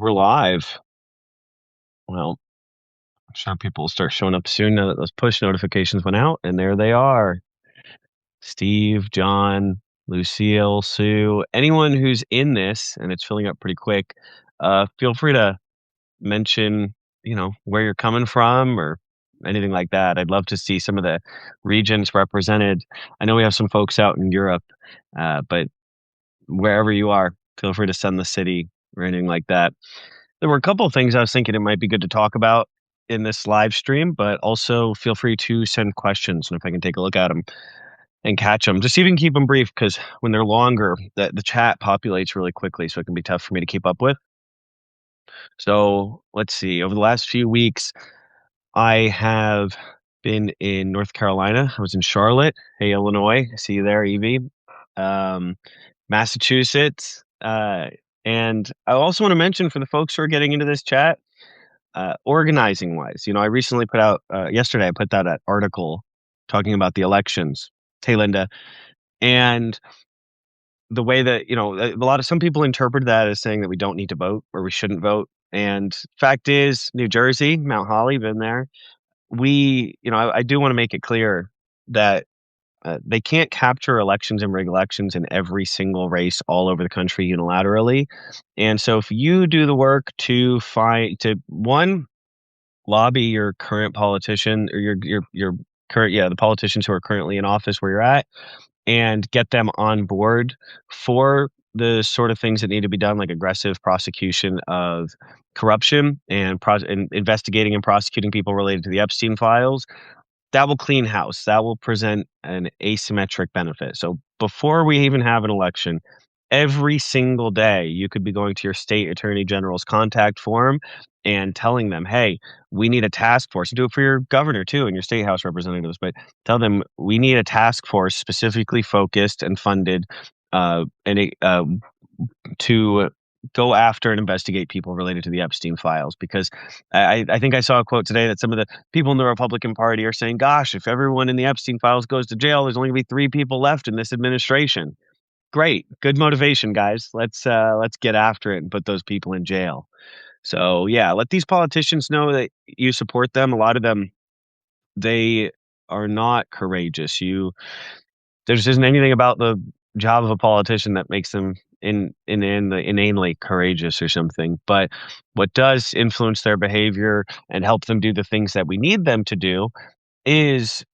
We're live. Well, I'm sure people will start showing up soon now that those push notifications went out, and there they are. Steve, John, Lucille, Sue, anyone who's in this, and it's filling up pretty quick. Feel free to mention, where you're coming from or anything like that. I'd love to see some of the regions represented. I know we have some folks out in Europe, but wherever you are, feel free to send the city or anything like that. There were a couple of things I was thinking it might be good to talk about in this live stream, but also feel free to send questions, and if I can take a look at them and catch them, just even keep them brief because when they're longer, the chat populates really quickly, so it can be tough for me to keep up with. So let's see. Over the last few weeks, I have been in North Carolina. I was in Charlotte. Hey, Illinois. I see you there, Evie. Um, Massachusetts. And I also want to mention for the folks who are getting into this chat, organizing wise, I recently put out, yesterday, I put out an article talking about the elections. Hey, Linda. And the way that, some people interpret that as saying that we don't need to vote or we shouldn't vote. And fact is, New Jersey, Mount Holly, been there. I do want to make it clear that they can't capture elections and rig elections in every single race all over the country unilaterally. And so if you do the work to find to one lobby your current politician or your current the politicians who are currently in office where you're at and get them on board for the sort of things that need to be done, like aggressive prosecution of corruption and investigating and prosecuting people related to the Epstein files. That will clean house. That will present an asymmetric benefit. So before we even have an election, every single day you could be going to your state attorney general's contact form and telling them, hey, we need a task force. Do it for your governor too and your state house representatives, but tell them we need a task force specifically focused and funded to go after and investigate people related to the Epstein files. Because I think I saw a quote today that some of the people in the Republican Party are saying, gosh, if everyone in the Epstein files goes to jail, there's only going to be 3 people left in this administration. Great. Good motivation, guys. Let's get after it and put those people in jail. So, yeah, let these politicians know that you support them. A lot of them, they are not courageous. There's isn't anything about the job of a politician that makes them inanely courageous or something. But what does influence their behavior and help them do the things that we need them to do is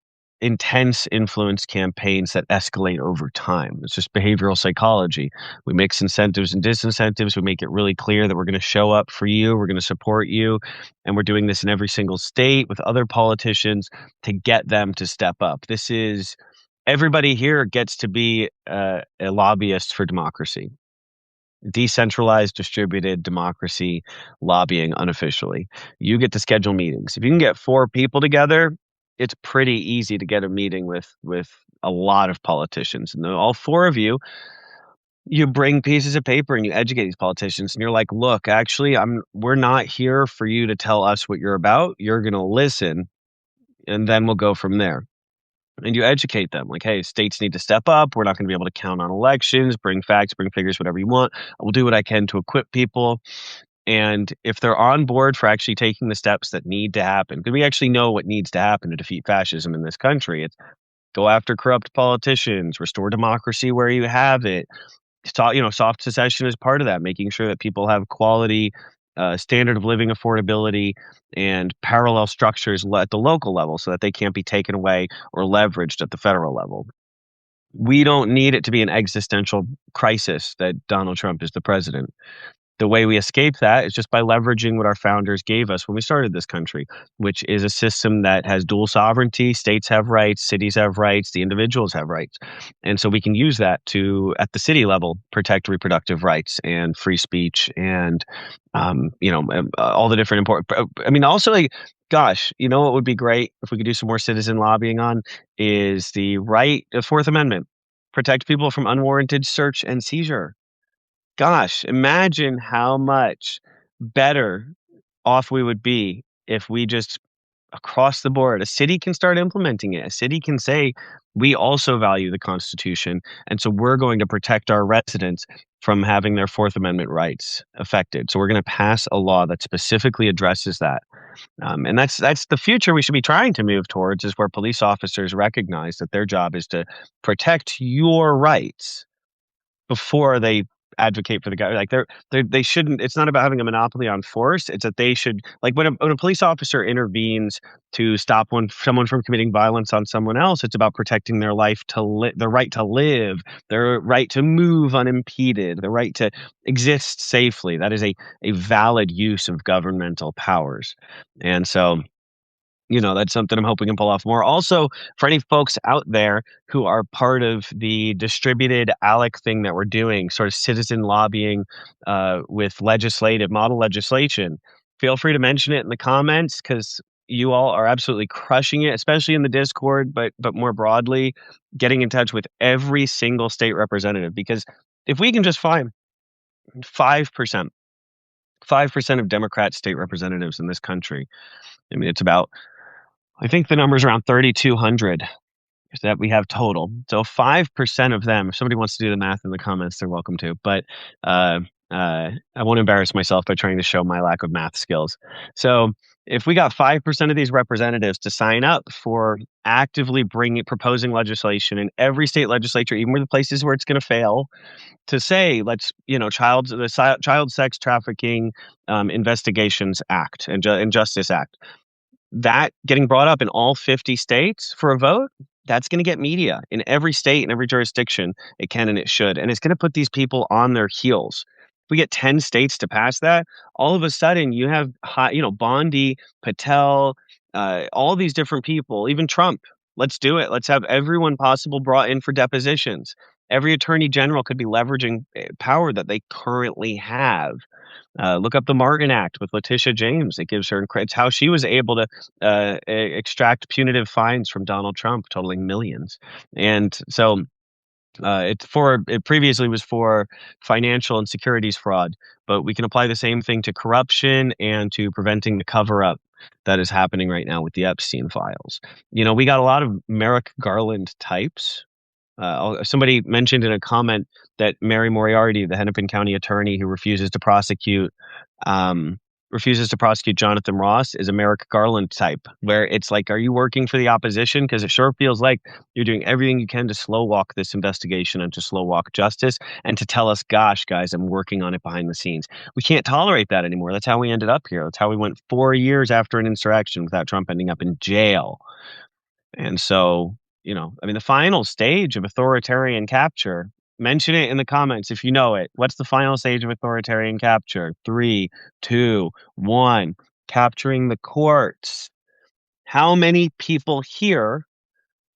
intense influence campaigns that escalate over time. It's just behavioral psychology. We mix incentives and disincentives. We make it really clear that we're going to show up for you, we're going to support you, and we're doing this in every single state with other politicians to get them to step up. This is everybody here gets to be a lobbyist for democracy. Decentralized, distributed democracy lobbying unofficially. You get to schedule meetings. If you can get 4 people together, it's pretty easy to get a meeting with a lot of politicians. And all 4 of you, you bring pieces of paper and you educate these politicians and you're like, "Look, actually, we're not here for you to tell us what you're about. You're going to listen and then we'll go from there." And you educate them like, hey, states need to step up. We're not going to be able to count on elections, bring facts, bring figures, whatever you want. I will do what I can to equip people. And if they're on board for actually taking the steps that need to happen, because we actually know what needs to happen to defeat fascism in this country. It's go after corrupt politicians, restore democracy where you have it. Soft secession is part of that, making sure that people have quality, standard of living affordability, and parallel structures at the local level so that they can't be taken away or leveraged at the federal level. We don't need it to be an existential crisis that Donald Trump is the president. The way we escape that is just by leveraging what our founders gave us when we started this country, which is a system that has dual sovereignty. States have rights, cities have rights, the individuals have rights. And so we can use that to, at the city level, protect reproductive rights and free speech and, all the different important. I mean, also, like, gosh, you know what would be great if we could do some more citizen lobbying on is the 4th Amendment, protect people from unwarranted search and seizure. Gosh, imagine how much better off we would be if we just across the board. A city can start implementing it. A city can say, we also value the Constitution, and so we're going to protect our residents from having their Fourth Amendment rights affected. So we're going to pass a law that specifically addresses that. And that's the future we should be trying to move towards, is where police officers recognize that their job is to protect your rights before they advocate for the guy. Like they shouldn't. It's not about having a monopoly on force. It's that they should, like, when a police officer intervenes to stop someone from committing violence on someone else, it's about protecting their life their right to live, their right to move unimpeded, the right to exist safely. That is a valid use of governmental powers, and so that's something I'm hoping can pull off more. Also, for any folks out there who are part of the distributed ALEC thing that we're doing, sort of citizen lobbying with legislative model legislation, feel free to mention it in the comments, because you all are absolutely crushing it, especially in the Discord, but more broadly, getting in touch with every single state representative. Because if we can just find 5%, 5% of Democrat state representatives in this country, I mean, I think the number's around 3,200 that we have total. So 5% of them, if somebody wants to do the math in the comments, they're welcome to. But I won't embarrass myself by trying to show my lack of math skills. So if we got 5% of these representatives to sign up for actively proposing legislation in every state legislature, even where the places where it's going to fail, to say, let's, Child Sex Trafficking Investigations Act and Justice Act, that getting brought up in all 50 states for a vote, that's going to get media in every state and every jurisdiction. It can and it should. And it's going to put these people on their heels. If we get 10 states to pass that, all of a sudden you have, Bondi, Patel, all these different people, even Trump. Let's do it. Let's have everyone possible brought in for depositions. Every attorney general could be leveraging power that they currently have. Look up the Martin Act with Letitia James. It gives her, it's how she was able to extract punitive fines from Donald Trump totaling millions. And so it previously was for financial and securities fraud, but we can apply the same thing to corruption and to preventing the cover up that is happening right now with the Epstein files. We got a lot of Merrick Garland types. Somebody mentioned in a comment that Mary Moriarty, the Hennepin County attorney who refuses to prosecute Jonathan Ross, is a Merrick Garland type, where it's like, are you working for the opposition? Because it sure feels like you're doing everything you can to slow walk this investigation and to slow walk justice, and to tell us, gosh, guys, I'm working on it behind the scenes. We can't tolerate that anymore. That's how we ended up here. That's how we went 4 years after an insurrection without Trump ending up in jail. And so, the final stage of authoritarian capture, mention it in the comments if you know it. What's the final stage of authoritarian capture? 3, 2, 1. Capturing the courts. How many people here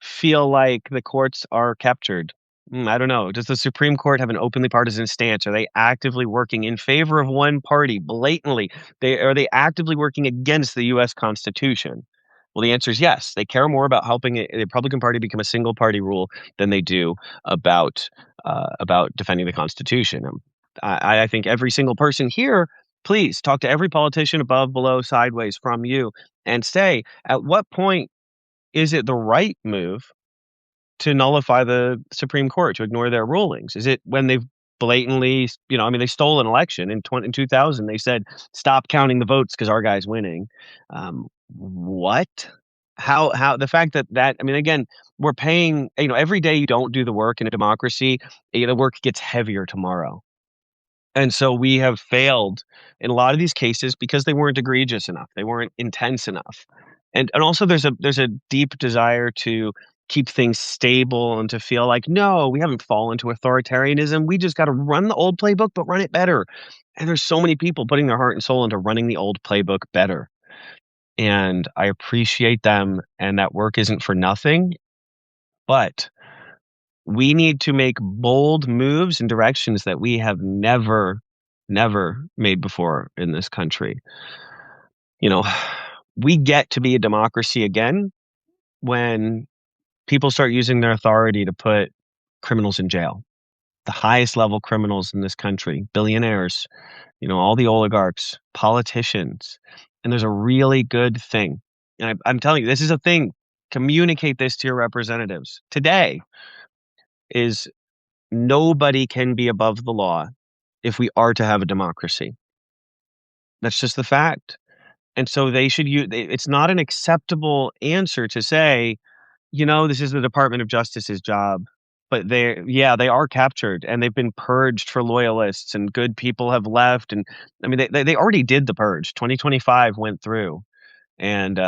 feel like the courts are captured? I don't know. Does the Supreme Court have an openly partisan stance? Are they actively working in favor of one party blatantly? Are they actively working against the U.S. Constitution? Well, the answer is yes. They care more about helping the Republican Party become a single party rule than they do about defending the Constitution. I think every single person here, please talk to every politician above, below, sideways from you, and say, at what point is it the right move to nullify the Supreme Court, to ignore their rulings? Is it when they've blatantly, they stole an election in 2000. They said, stop counting the votes because our guy's winning. What? How the fact that again, we're paying, every day you don't do the work in a democracy, the work gets heavier tomorrow. And so we have failed in a lot of these cases because they weren't egregious enough. They weren't intense enough. And also there's a deep desire to keep things stable and to feel like, no, we haven't fallen to authoritarianism. We just got to run the old playbook, but run it better. And there's so many people putting their heart and soul into running the old playbook better. And I appreciate them, and that work isn't for nothing. But we need to make bold moves in directions that we have never made before in this country. We get to be a democracy again when people start using their authority to put criminals in jail. The highest level criminals in this country, billionaires, all the oligarchs, politicians. And there's a really good thing and I'm telling you, this is a thing. Communicate this to your representatives today. Is nobody can be above the law if we are to have a democracy. That's just the fact. And so they should use. It's not an acceptable answer to say, this is the Department of Justice's job. But yeah, they are captured and they've been purged for loyalists and good people have left. And I mean, they already did the purge. 2025 went through. And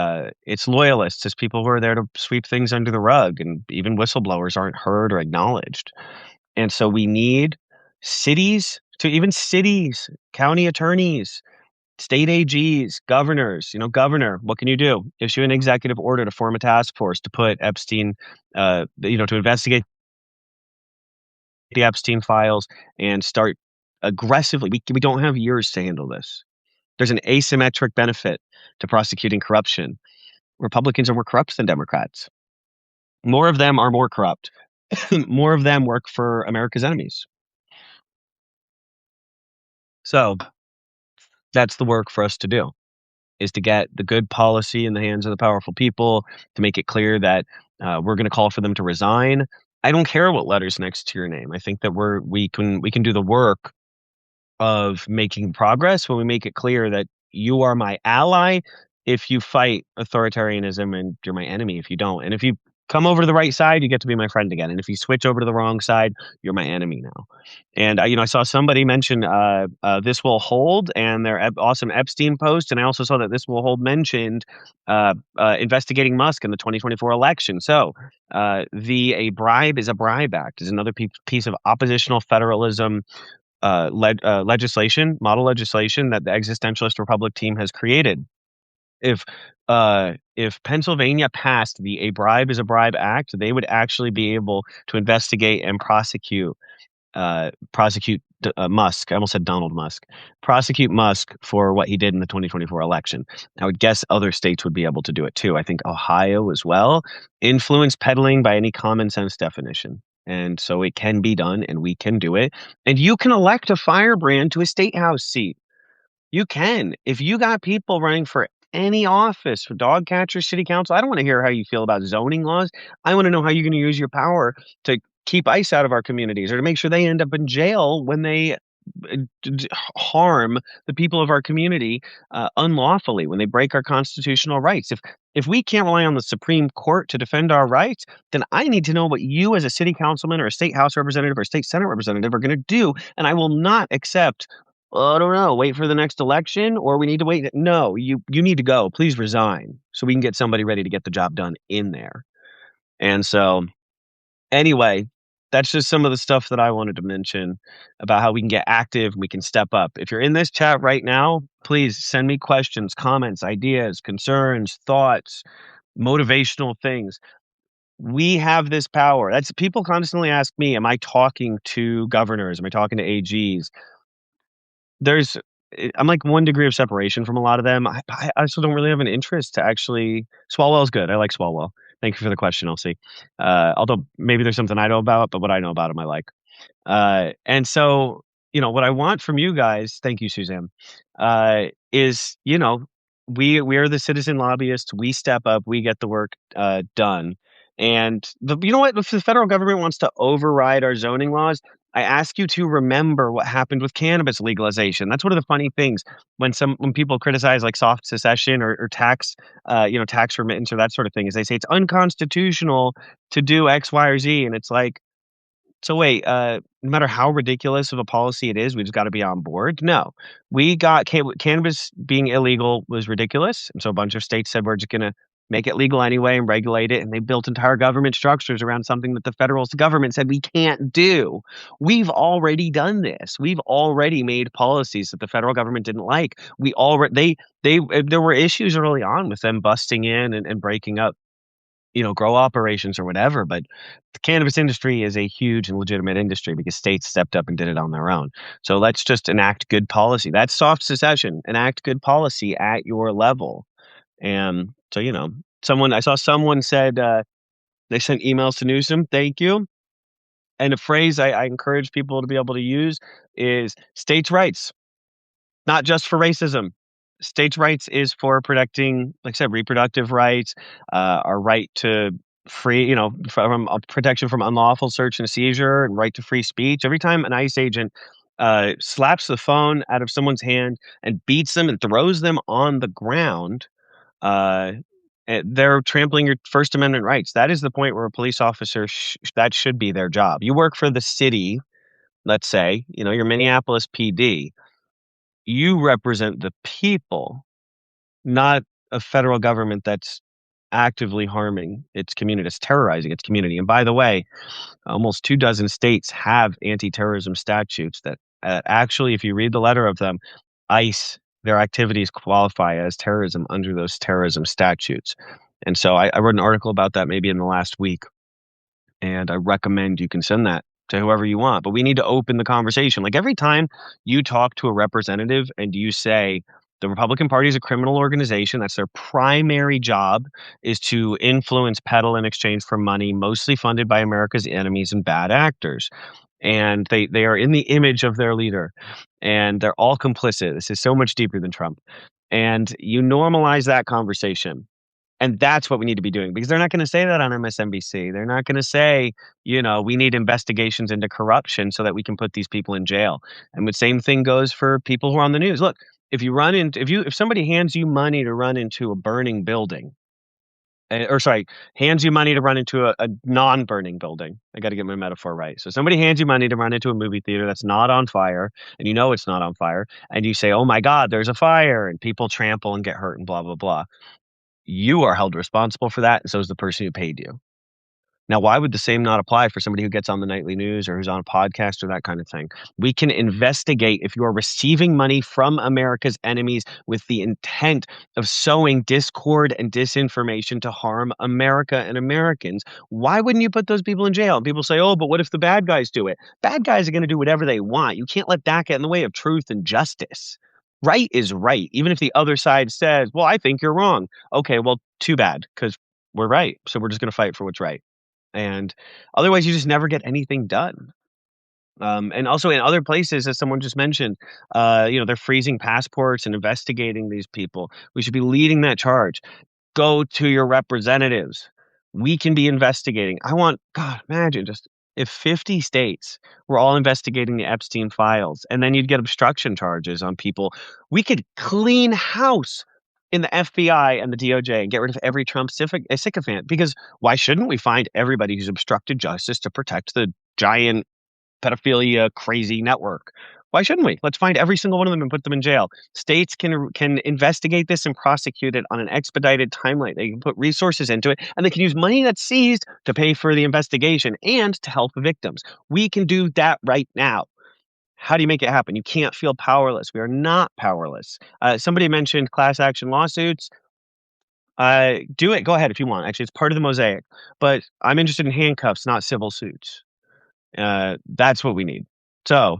it's loyalists, it's people who are there to sweep things under the rug, and even whistleblowers aren't heard or acknowledged. And so we need cities, county attorneys, state AGs, governors. Governor, what can you do? Issue an executive order to form a task force to put Epstein, to investigate the Epstein files and start aggressively. We don't have years to handle this. There's an asymmetric benefit to prosecuting corruption. Republicans are more corrupt than Democrats. More of them are more corrupt. More of them work for America's enemies. So that's the work for us to do, is to get the good policy in the hands of the powerful people, to make it clear that we're going to call for them to resign. I don't care what letters next to your name. I think that we can do the work of making progress when we make it clear that you are my ally if you fight authoritarianism, and you're my enemy if you don't. And if you come over to the right side, you get to be my friend again. And if you switch over to the wrong side, you're my enemy now. And I saw somebody mention this will hold and their awesome Epstein post, and I also saw that this will hold mentioned investigating Musk in the 2024 election. So the A Bribe is a Bribe Act is another piece of oppositional federalism model legislation that the existentialist Republic team has created. If Pennsylvania passed the A Bribe is a Bribe Act, they would actually be able to investigate and prosecute Musk. I almost said Donald Musk. Prosecute Musk for what he did in the 2024 election. I would guess other states would be able to do it too. I think Ohio as well. Influence peddling by any common sense definition. And so it can be done, and we can do it. And you can elect a firebrand to a state house seat. You can. If you got people running for any office, for dog catcher, city council, I don't want to hear how you feel about zoning laws. I want to know how you're going to use your power to keep ICE out of our communities, or to make sure they end up in jail when they harm the people of our community unlawfully, when they break our constitutional rights. If we can't rely on the Supreme Court to defend our rights, then I need to know what you as a city councilman or a state house representative or state senate representative are going to do. And I will not accept, I don't know, wait for the next election, or we need to wait. No, you need to go. Please resign so we can get somebody ready to get the job done in there. And so anyway, that's just some of the stuff that I wanted to mention about how we can get active, we can step up. If you're in this chat right now, please send me questions, comments, ideas, concerns, thoughts, motivational things. We have this power. That's people constantly ask me, am I talking to governors? Am I talking to AGs? There's I'm like 1 degree of separation from a lot of them. I also don't really have an interest to actually. Swalwell's good. I like Swalwell. Thank you for the question, Elsie. Although maybe there's something I know about, but what I know about him, I like. And so, what I want from you guys, thank you, Suzanne, is, we are the citizen lobbyists. We step up, we get the work done. And you know what? If the federal government wants to override our zoning laws, I ask you to remember what happened with cannabis legalization. That's one of the funny things when people criticize like soft secession or tax, tax remittance or that sort of thing, is they say it's unconstitutional to do X, Y, or Z, and it's like, so wait, no matter how ridiculous of a policy it is, we just got to be on board. No, we got cannabis being illegal was ridiculous, and so a bunch of states said we're just going to make it legal anyway and regulate it, and they built entire government structures around something that the federal government said we can't do. We've already done this. We've already made policies that the federal government didn't like. We already they there were issues early on with them busting in and breaking up grow operations or whatever. But the cannabis industry is a huge and legitimate industry because states stepped up and did it on their own. So let's just enact good policy. That's soft secession. Enact good policy at your level. And so, I saw someone said they sent emails to Newsom. Thank you. And a phrase I encourage people to be able to use is states' rights, not just for racism. States' rights is for protecting, like I said, reproductive rights, our right to free, from protection from unlawful search and seizure, and right to free speech. Every time an ICE agent slaps the phone out of someone's hand and beats them and throws them on the ground, uh, they're trampling your First Amendment rights. That is the point where a police officer that should be their job. You work for the city, let's say, your Minneapolis PD. You represent the people, not a federal government that's actively harming its community, it's terrorizing its community. And by the way, almost 2 dozen states have anti-terrorism statutes that, actually, if you read the letter of them, ICE, their activities qualify as terrorism under those terrorism statutes. And so I wrote an article about that maybe in the last week, and I recommend you can send that to whoever you want. But we need to open the conversation. Like every time you talk to a representative and you say the Republican Party is a criminal organization, that's their primary job, is to influence, peddle in exchange for money, mostly funded by America's enemies and bad actors. And they are in the image of their leader, and they're all complicit. This is so much deeper than Trump. And you normalize that conversation, and that's what we need to be doing, because they're not gonna say that on MSNBC. They're not gonna say, "We need investigations into corruption so that we can put these people in jail." And the same thing goes for people who are on the news. Look, if somebody hands you money to run into a burning building, or sorry, hands you money to run into a non-burning building. I gotta get my metaphor right. So somebody hands you money to run into a movie theater that's not on fire, and it's not on fire, and you say, "Oh my god, there's a fire," and people trample and get hurt and blah, blah, blah. You are held responsible for that, and so is the person who paid you. Now, why would the same not apply for somebody who gets on the nightly news or who's on a podcast or that kind of thing? We can investigate if you are receiving money from America's enemies with the intent of sowing discord and disinformation to harm America and Americans. Why wouldn't you put those people in jail? And people say, "Oh, but what if the bad guys do it?" Bad guys are going to do whatever they want. You can't let that get in the way of truth and justice. Right is right, even if the other side says, "Well, I think you're wrong." Okay, well, too bad, because we're right. So we're just going to fight for what's right. And otherwise, you just never get anything done. And also in other places, as someone just mentioned, they're freezing passports and investigating these people. We should be leading that charge. Go to your representatives. We can be investigating. God, imagine just if 50 states were all investigating the Epstein files, and then you'd get obstruction charges on people. We could clean house in the FBI and the DOJ and get rid of every Trump sycophant, because why shouldn't we find everybody who's obstructed justice to protect the giant pedophilia crazy network? Why shouldn't we? Let's find every single one of them and put them in jail. States can investigate this and prosecute it on an expedited timeline. They can put resources into it, and they can use money that's seized to pay for the investigation and to help the victims. We can do that right now. How do you make it happen? You can't feel powerless. We are not powerless. Somebody mentioned class action lawsuits. Do it. Go ahead if you want. Actually, it's part of the mosaic. But I'm interested in handcuffs, not civil suits. That's what we need. So,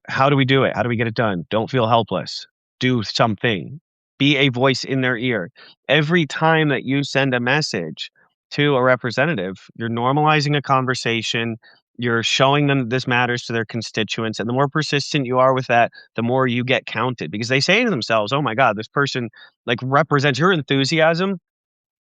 how do we do it? How do we get it done? Don't feel helpless. Do something. Be a voice in their ear. Every time that you send a message to a representative, you're normalizing a conversation. You're showing them that this matters to their constituents. And the more persistent you are with that, the more you get counted, because they say to themselves, "Oh my God, this person represents your enthusiasm."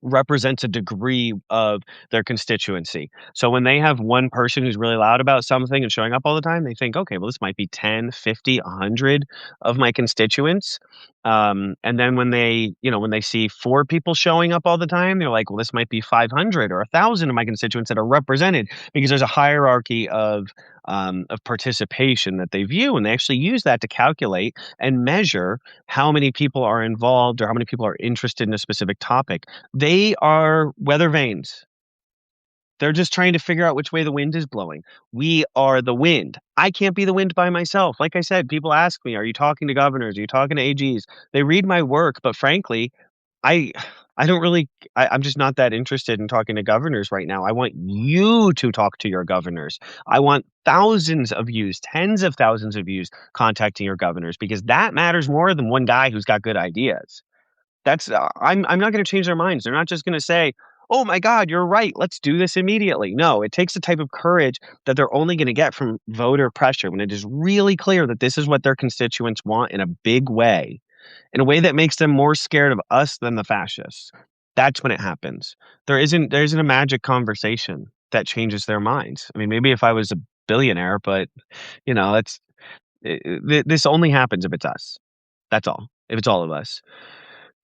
Represents a degree of their constituency. So when they have one person who's really loud about something and showing up all the time, they think, "Okay, well, this might be 10, 50, 100 of my constituents." And then when they see 4 people showing up all the time, they're like, "Well, this might be 500 or 1,000 of my constituents that are represented," because there's a hierarchy of participation that they view, and they actually use that to calculate and measure how many people are involved or how many people are interested in a specific topic. They are weather vanes. They're just trying to figure out which way the wind is blowing. We are the wind. I can't be the wind by myself. Like I said, people ask me, "Are you talking to governors? Are you talking to AGs?" They read my work, but frankly, I I don't really I'm just not that interested in talking to governors right now. I want you to talk to your governors. I want thousands of yous, tens of thousands of yous contacting your governors, because that matters more than one guy who's got good ideas. I'm not gonna change their minds. They're not just gonna say, "Oh my god, you're right. Let's do this immediately." No, it takes a type of courage that they're only gonna get from voter pressure, when it is really clear that this is what their constituents want in a big way. in a way that makes them more scared of us than the fascists. That's when it happens. There isn't a magic conversation that changes their minds. I mean, maybe if I was a billionaire, but it's this only happens if it's us. That's all. If it's all of us.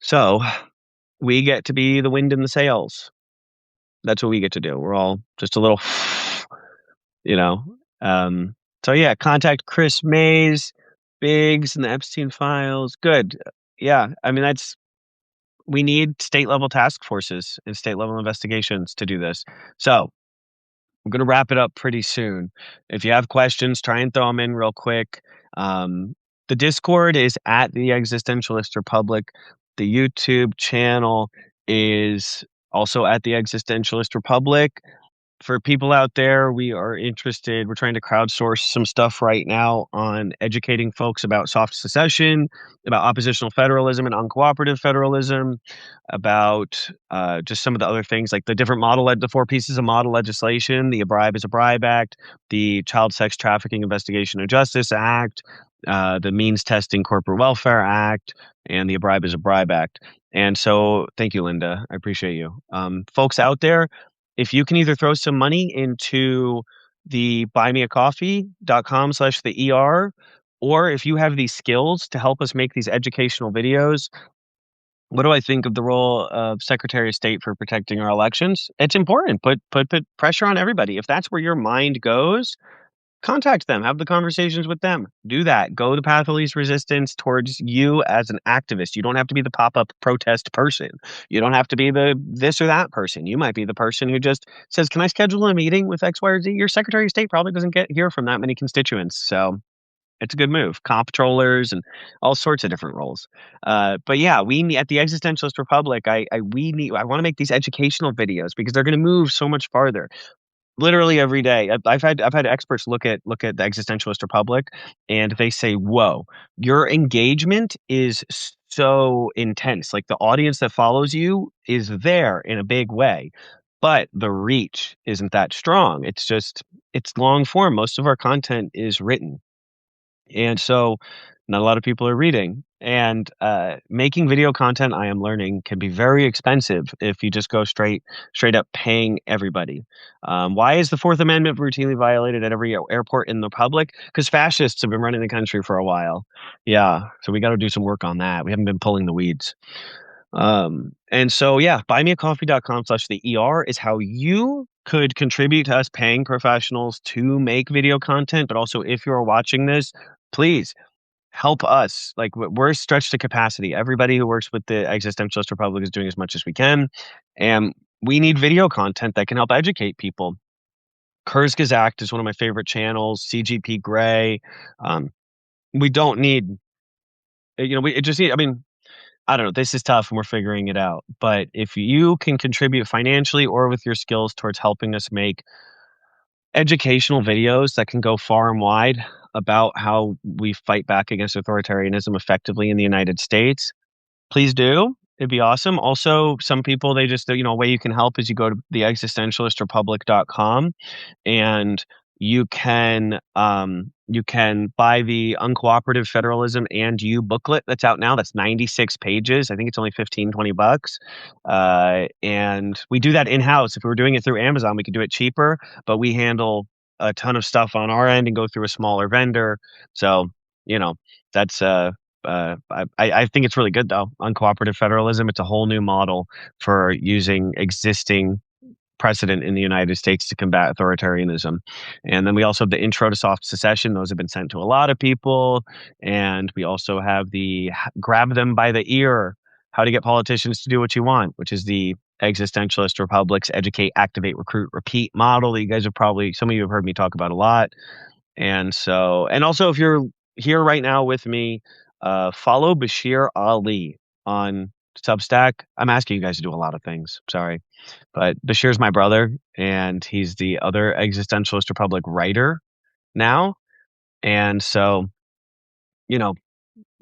So we get to be the wind in the sails. That's what we get to do. We're all just a little, you know. Um, so yeah, contact Chris Mays, Biggs, and the Epstein files. Good. Yeah, I mean we need state level task forces and state level investigations to do this. So I'm gonna wrap it up pretty soon. If you have questions, try and throw them in real quick. The Discord is at the Existentialist Republic. The YouTube channel is also at the Existentialist Republic. For people out there, we are interested. We're trying to crowdsource some stuff right now on educating folks about soft secession, about oppositional federalism and uncooperative federalism, about just some of the other things like the different the four pieces of model legislation, the A Bribe is a Bribe Act, the Child Sex Trafficking Investigation and Justice Act, the Means Testing Corporate Welfare Act, and the A Bribe is a Bribe Act. And so, thank you, Linda. I appreciate you. Folks out there, if you can either throw some money into the buymeacoffee.com/the ER, or if you have these skills to help us make these educational videos, what do I think of the role of Secretary of State for protecting our elections? It's important. Put pressure on everybody. If that's where your mind goes, contact them, have the conversations with them. Do that. Go the path of least resistance towards you as an activist. You don't have to be the pop-up protest person. You don't have to be the this or that person. You might be the person who just says, "Can I schedule a meeting with X, Y, or Z?" Your Secretary of State probably doesn't hear from that many constituents. So it's a good move. Comptrollers and all sorts of different roles. But yeah, at the Existentialist Republic, I want to make these educational videos because they're going to move so much farther. Literally every day, I've had experts look at the Existentialist Republic, and they say, "Whoa, your engagement is so intense. Like the audience that follows you is there in a big way, but the reach isn't that strong. It's long form. Most of our content is written." And so not a lot of people are reading. And making video content, I am learning, can be very expensive if you just go straight up paying everybody. Why is the Fourth Amendment routinely violated at every airport in the public? Because fascists have been running the country for a while. Yeah, so we got to do some work on that. We haven't been pulling the weeds. And so, yeah, buymeacoffee.com/the ER is how you could contribute to us paying professionals to make video content. But also, if you're watching this, please help us. Like we're stretched to capacity. Everybody who works with the Existentialist Republic is doing as much as we can. And we need video content that can help educate people. Kurzgesagt Act is one of my favorite channels, CGP Grey. Um, we don't need, we it just need, I mean, I don't know. This is tough and we're figuring it out. But if you can contribute financially or with your skills towards helping us make educational videos that can go far and wide about how we fight back against authoritarianism effectively in the United States, please do. It'd be awesome. Also, some people, they just, a way you can help is you go to the existentialistrepublic.com and you can buy the Uncooperative Federalism and You booklet that's out now. That's 96 pages. I think it's only 15-20 bucks. And we do that in-house. If we were doing it through Amazon, we could do it cheaper, but we handle a ton of stuff on our end and go through a smaller vendor. So, that's I think it's really good though. Uncooperative federalism. It's a whole new model for using existing precedent in the United States to combat authoritarianism. And then we also have the Intro to Soft Secession. Those have been sent to a lot of people. And we also have the Grab Them by the Ear, How to Get Politicians to Do What You Want, which is the Existentialist Republic's Educate, Activate, Recruit, Repeat model that you guys have probably, some of you have heard me talk about a lot. And so, and also if you're here right now with me, follow Bashir Ali on Substack. I'm asking you guys to do a lot of things. Sorry. But Bashir's my brother, and he's the other Existentialist Republic writer now. And so, you know,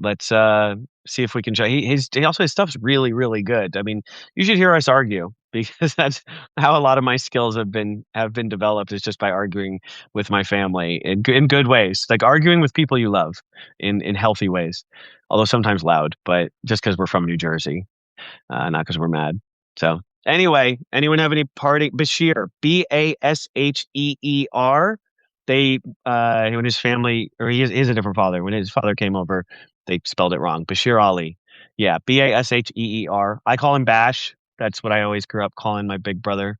let's see if we can. He also his stuff's really really good. I mean, you should hear us argue because that's how a lot of my skills have been developed is just by arguing with my family in good ways, like arguing with people you love in healthy ways, although sometimes loud, but just because we're from New Jersey, not because we're mad. So anyway, anyone have any party? Bashir, Basheer. When his family, or he has a different father. When his father came over, they spelled it wrong. Bashir Ali. Yeah, Basheer. I call him Bash. That's what I always grew up calling my big brother.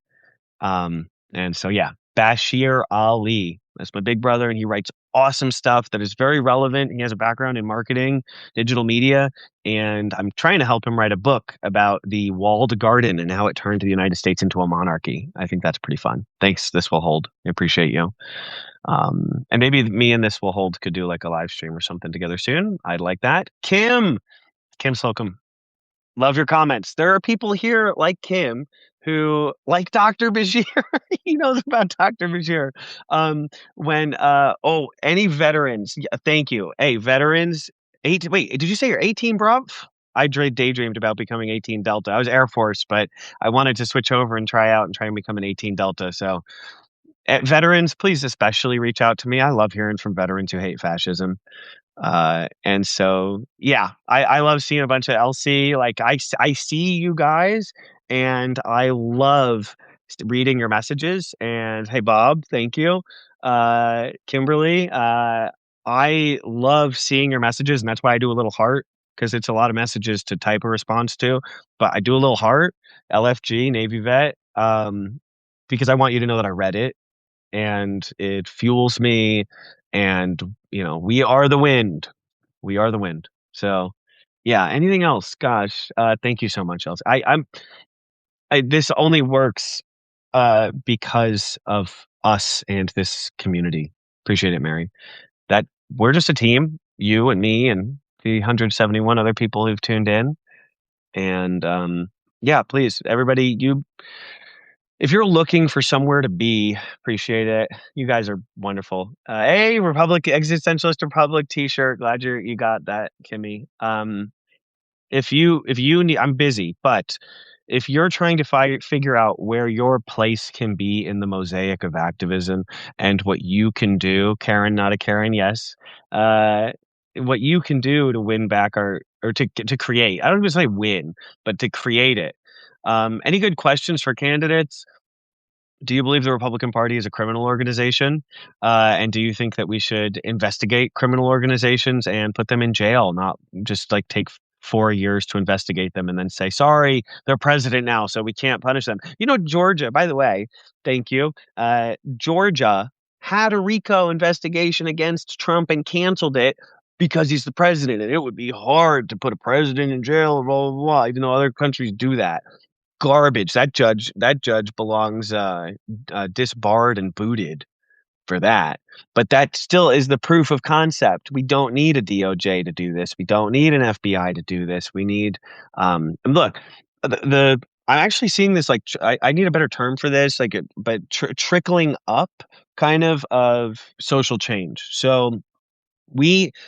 And so yeah, Bashir Ali. That's my big brother, and he writes awesome stuff that is very relevant. He has a background in marketing, digital media, and I'm trying to help him write a book about the walled garden and how it turned the United States into a monarchy. I think that's pretty fun. Thanks. This will hold. I appreciate you. And maybe me and this will hold could do like a live stream or something together soon. I'd like that. Kim Slocum. Love your comments. There are people here like Kim who like Dr. Bashir. He knows about Dr. Bashir. When any veterans, yeah, thank you. Hey, veterans, wait, did you say you're 18, bro? I daydreamed about becoming 18 Delta. I was Air Force, but I wanted to switch over and try out and try and become an 18 Delta. So, veterans, please especially reach out to me. I love hearing from veterans who hate fascism. And so, yeah, I love seeing a bunch of LC. Like I see you guys and I love reading your messages and hey, Bob, thank you. Kimberly, I love seeing your messages and that's why I do a little heart because it's a lot of messages to type a response to, but I do a little heart, LFG, Navy vet, because I want you to know that I read it and it fuels me and we are the wind, we are the wind. So yeah, anything else, gosh, thank you so much, Elsie. This only works because of us and this community. Appreciate it, Mary. That we're just a team, you and me and the 171 other people who've tuned in. And yeah, please everybody, you if you're looking for somewhere to be, appreciate it. You guys are wonderful. Hey, Republic Existentialist Republic T-shirt. Glad you got that, Kimmy. If you need, I'm busy, but if you're trying to figure out where your place can be in the mosaic of activism and what you can do, Karen, not a Karen, yes, uh, what you can do to win back our or to create. I don't even say win, but to create it. Any good questions for candidates? Do you believe the Republican Party is a criminal organization? And do you think that we should investigate criminal organizations and put them in jail, not just like take 4 years to investigate them and then say, sorry, they're president now, so we can't punish them? Georgia, by the way, thank you. Georgia had a RICO investigation against Trump and canceled it because he's the president. And it would be hard to put a president in jail, blah, blah, blah, even though other countries do that. Garbage. That judge belongs disbarred and booted for that. But that still is the proof of concept. We don't need a DOJ to do this. We don't need an FBI to do this. We need and look, I'm actually seeing this like I need a better term for this, like but trickling up kind of social change. So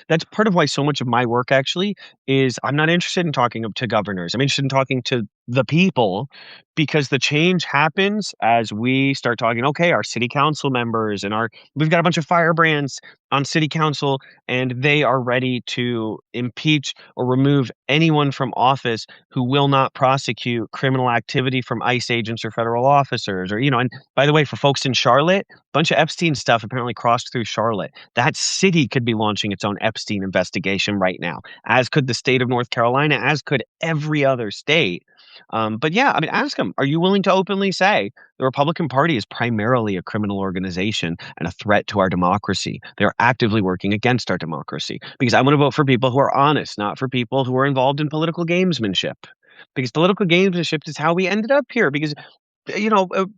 that's part of why so much of my work actually is I'm not interested in talking to governors. I'm interested in talking to the people because the change happens as we start talking. Okay, our city council members and we've got a bunch of firebrands on city council and they are ready to impeach or remove anyone from office who will not prosecute criminal activity from ICE agents or federal officers and by the way, for folks in Charlotte, a bunch of Epstein stuff apparently crossed through Charlotte. That city could be launching its own Epstein investigation right now, as could the state of North Carolina, as could every other state. But yeah, I mean, ask them, are you willing to openly say the Republican Party is primarily a criminal organization and a threat to our democracy? They're actively working against our democracy because I want to vote for people who are honest, not for people who are involved in political gamesmanship. Because political gamesmanship is how we ended up here. Because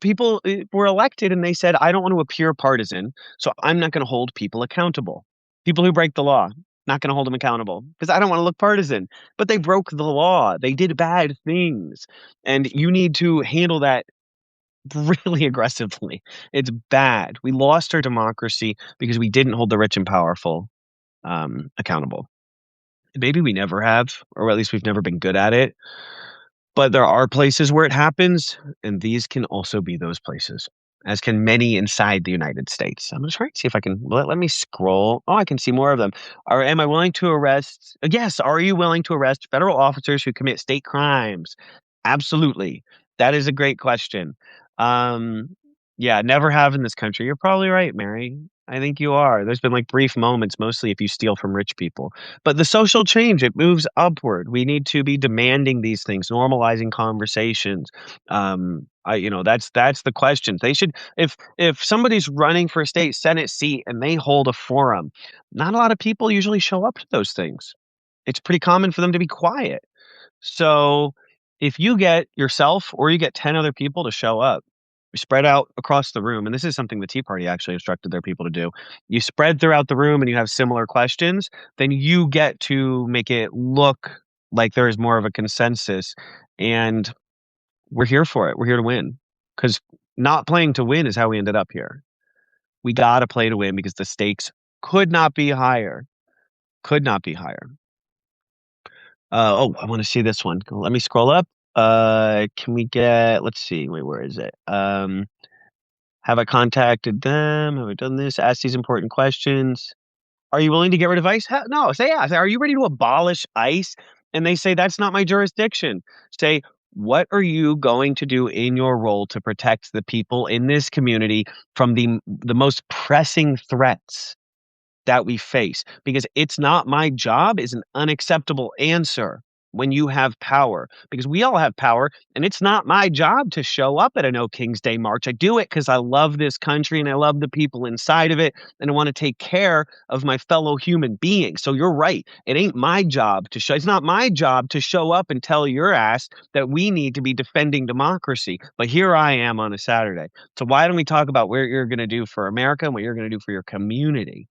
people were elected and they said, I don't want to appear partisan, so I'm not going to hold people accountable. People who break the law, not going to hold them accountable because I don't want to look partisan. But they broke the law. They did bad things. And you need to handle that really aggressively. It's bad. We lost our democracy because we didn't hold the rich and powerful accountable. Maybe we never have, or at least we've never been good at it. But there are places where it happens, and these can also be those places, as can many inside the United States. I'm gonna try and see if I can let me scroll. Oh, I can see more of them. Am I willing to arrest? Yes. Are you willing to arrest federal officers who commit state crimes? Absolutely. That is a great question. Um, yeah, never have in this country. You're probably right, Mary. I think you are. There's been like brief moments, mostly if you steal from rich people. But the social change, it moves upward. We need to be demanding these things, normalizing conversations. That's the question. They should, if somebody's running for a state senate seat and they hold a forum, not a lot of people usually show up to those things. It's pretty common for them to be quiet. So if you get yourself or you get 10 other people to show up, you spread out across the room, and this is something the Tea Party actually instructed their people to do. You spread throughout the room and you have similar questions, then you get to make it look like there is more of a consensus. And we're here for it. We're here to win. Because not playing to win is how we ended up here. We got to play to win because the stakes could not be higher. Could not be higher. I wanna see this one. Let me scroll up. Can we get let's see, wait, where is it? Have I contacted them? Have I done this? Ask these important questions. Are you willing to get rid of ICE? No, say yeah. Say, are you ready to abolish ICE? And they say, that's not my jurisdiction. Say, what are you going to do in your role to protect the people in this community from the most pressing threats that we face? Because it's not my job is an unacceptable answer when you have power, because we all have power, and it's not my job to show up at a No King's Day march. I do it because I love this country and I love the people inside of it, and I want to take care of my fellow human beings. So you're right. It ain't my job to show. It's not my job to show up and tell your ass that we need to be defending democracy. But here I am on a Saturday. So why don't we talk about what you're going to do for America and what you're going to do for your community?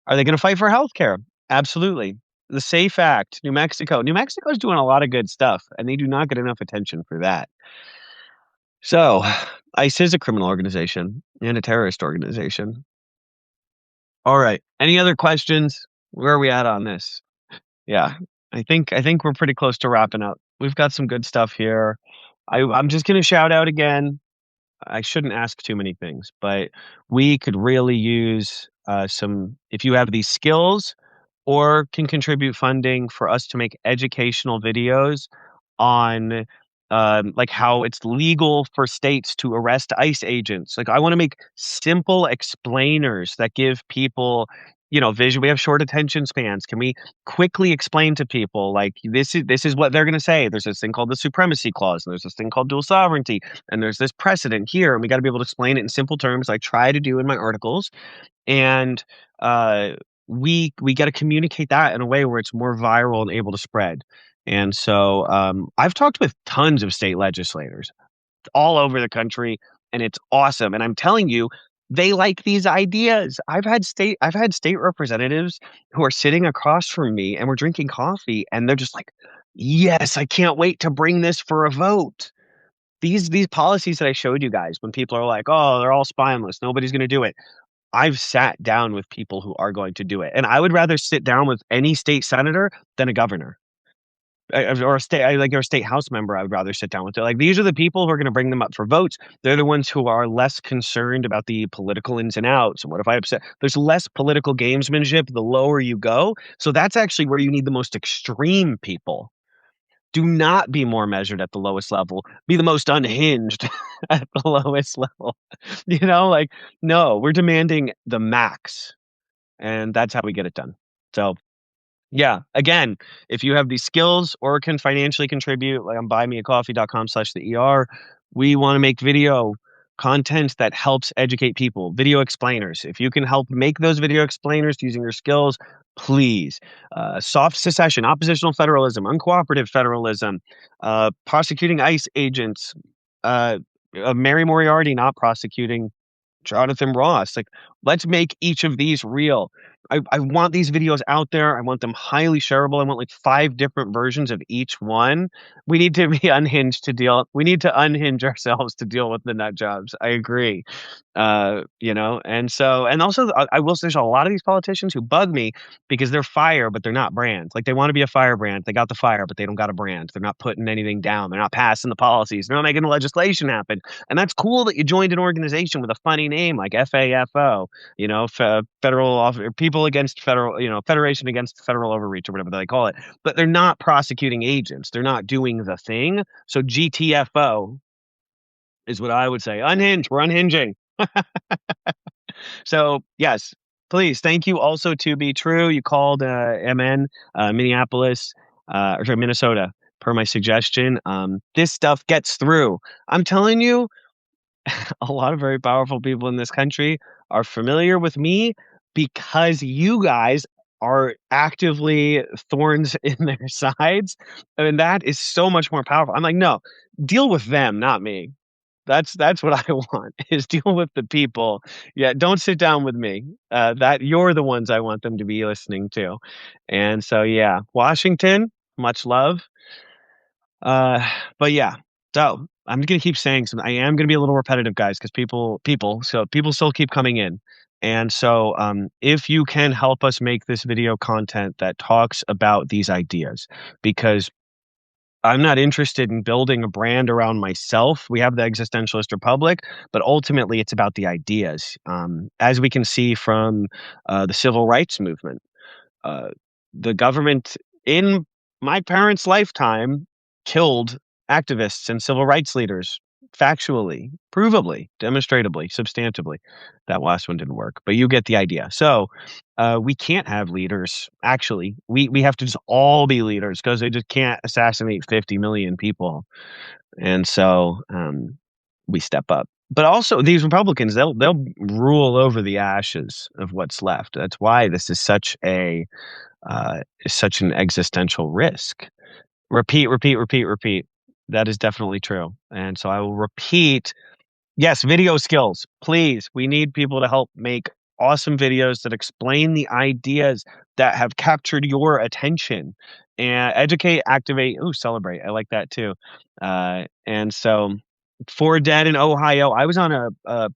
Are they gonna fight for healthcare? Absolutely. The SAFE Act, New Mexico. New Mexico is doing a lot of good stuff, and they do not get enough attention for that. So, ICE is a criminal organization and a terrorist organization. Alright, any other questions? Where are we at on this? Yeah, I think we're pretty close to wrapping up. We've got some good stuff here. I'm just gonna shout out again. I shouldn't ask too many things, but we could really use some, if you have these skills or can contribute funding for us to make educational videos on like how it's legal for states to arrest ICE agents. Like I want to make simple explainers that give people, vision. We have short attention spans. Can we quickly explain to people like this is what they're going to say? There's this thing called the supremacy clause, and there's this thing called dual sovereignty, and there's this precedent here, and we got to be able to explain it in simple terms. I try to do in my articles, and uh, we got to communicate that in a way where it's more viral and able to spread. And so I've talked with tons of state legislators all over the country, and it's awesome. And I'm telling you, they like these ideas. I've had state representatives who are sitting across from me, and we're drinking coffee, and they're just like, "Yes, I can't wait to bring this for a vote." These policies that I showed you guys, when people are like, "Oh, they're all spineless. Nobody's going to do it." I've sat down with people who are going to do it, and I would rather sit down with any state senator than a governor, or a state house member. I would rather sit down with it. Like, these are the people who are gonna bring them up for votes. They're the ones who are less concerned about the political ins and outs, and what if I upset there's less political gamesmanship the lower you go, so that's actually where you need the most extreme people. Do not be more measured at the lowest level, be the most unhinged at the lowest level. Like, no, we're demanding the max, and that's how we get it done. So, yeah, again, if you have these skills or can financially contribute, like on buymeacoffee.com/the ER, we wanna make video content that helps educate people, video explainers. If you can help make those video explainers using your skills, please. Soft secession, oppositional federalism, uncooperative federalism, prosecuting ICE agents, uh, Mary Moriarty not prosecuting Jonathan Ross. Like, let's make each of these real. I want these videos out there. I want them highly shareable. I want like 5 different versions of each one. We need to be unhinged to deal we need to unhinge ourselves to deal with the nut jobs. I agree. And so and also I will say there's a lot of these politicians who bug me because they're fire, but they're not brand. Like they want to be a firebrand. They got the fire, but they don't got a brand. They're not putting anything down. They're not passing the policies. They're not making the legislation happen. And that's cool that you joined an organization with a funny name like FAFO, People Against Federal, Federation Against Federal Overreach or whatever they call it. But they're not prosecuting agents. They're not doing the thing. So GTFO is what I would say. Unhinged. We're unhinging. So yes, please. Thank you also to be true. You called MN Minneapolis or sorry, Minnesota per my suggestion. This stuff gets through. I'm telling you, a lot of very powerful people in this country are familiar with me because you guys are actively thorns in their sides. And that is so much more powerful. I'm like, no, deal with them, not me. That's what I want is deal with the people. Yeah, don't sit down with me. That you're the ones I want them to be listening to. And so yeah, Washington, much love. Uh, but yeah, so I'm gonna keep saying some. I am gonna be a little repetitive, guys, because people still keep coming in. And so, if you can help us make this video content that talks about these ideas, because I'm not interested in building a brand around myself. We have the existentialist republic, but ultimately it's about the ideas. As we can see from the civil rights movement, uh, the government in my parents' lifetime killed activists and civil rights leaders factually, provably, demonstratably, substantively. That last one didn't work, but you get the idea. So we can't have leaders. Actually, we have to just all be leaders because they just can't assassinate 50 million people. And so we step up. But also these Republicans, they'll rule over the ashes of what's left. That's why this is such an existential risk. Repeat, repeat, repeat, repeat. That is definitely true. And so I will repeat. Yes, video skills. Please. We need people to help make awesome videos that explain the ideas that have captured your attention and educate, activate, ooh, celebrate. I like that too. And so for Dead in Ohio, I was on a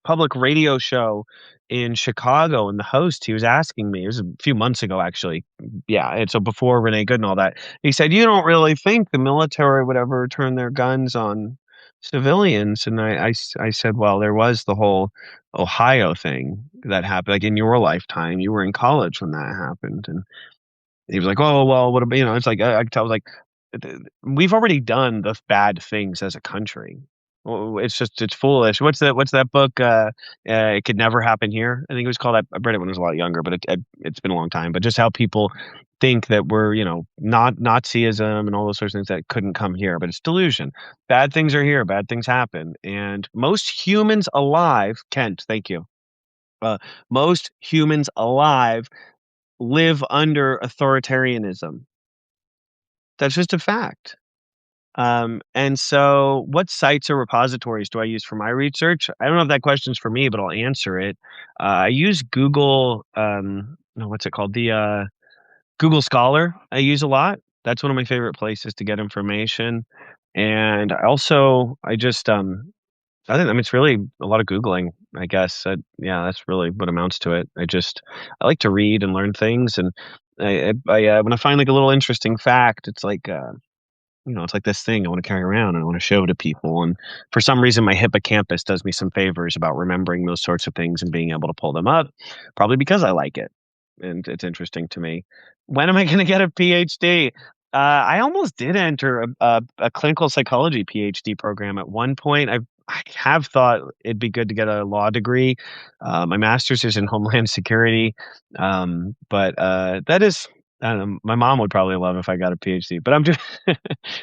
public radio show in Chicago, and the host, he was asking me, it was a few months ago actually. Yeah, and so before Renee Good and all that. He said, "You don't really think the military would ever turn their guns on civilians?" And I said, "Well, there was the whole Ohio thing that happened, like in your lifetime. You were in college when that happened." And he was like, "Oh, well, what about," it's like I was like, We've already done the bad things as a country. Well, it's foolish." What's that book? It Could Never Happen Here. I think it was called. I read it when I was a lot younger, but it's been a long time. But just how people think that we're not Nazism and all those sorts of things that couldn't come here, but it's delusion. Bad things are here. Bad things happen, and most humans alive, Kent, thank you. Uh, most humans alive live under authoritarianism. That's just a fact. And so what sites or repositories do I use for my research? I don't know if that question's for me, but I'll answer it. I use Google, no, what's it called? The Google Scholar I use a lot. That's one of my favorite places to get information. And I just I mean it's really a lot of Googling, I guess. Yeah, that's really what amounts to it. I like to read and learn things, and when I find like a little interesting fact, it's like it's like this thing I want to carry around and I want to show to people. And for some reason, my hippocampus does me some favors about remembering those sorts of things and being able to pull them up, probably because I like it. And it's interesting to me. When am I going to get a PhD? I almost did enter a clinical psychology PhD program at one point. I have thought it'd be good to get a law degree. My master's is in Homeland Security, but that is I don't know. My mom would probably love if I got a PhD, but I'm just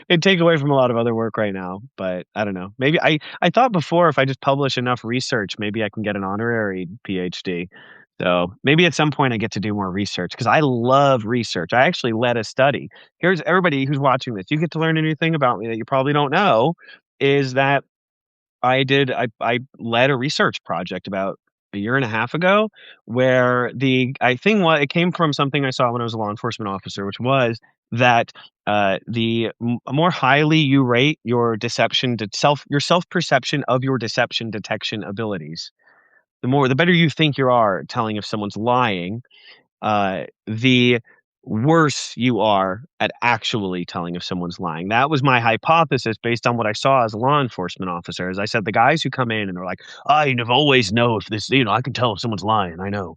it'd take away from a lot of other work right now. But I don't know. Maybe I thought before if I just publish enough research, maybe I can get an honorary PhD. So maybe at some point I get to do more research because I love research. I actually led a study. Here's everybody who's watching this. You get to learn anything about me that you probably don't know is that I led a research project about a year and a half ago, where the I think what it came from something I saw when I was a law enforcement officer, which was that more highly you rate your your self perception of your deception detection abilities, the better you think you are telling if someone's lying, the worse you are at actually telling if someone's lying. That was my hypothesis based on what I saw as a law enforcement officer. As I said, the guys who come in and they're like, I always know if this, I can tell if someone's lying. I know.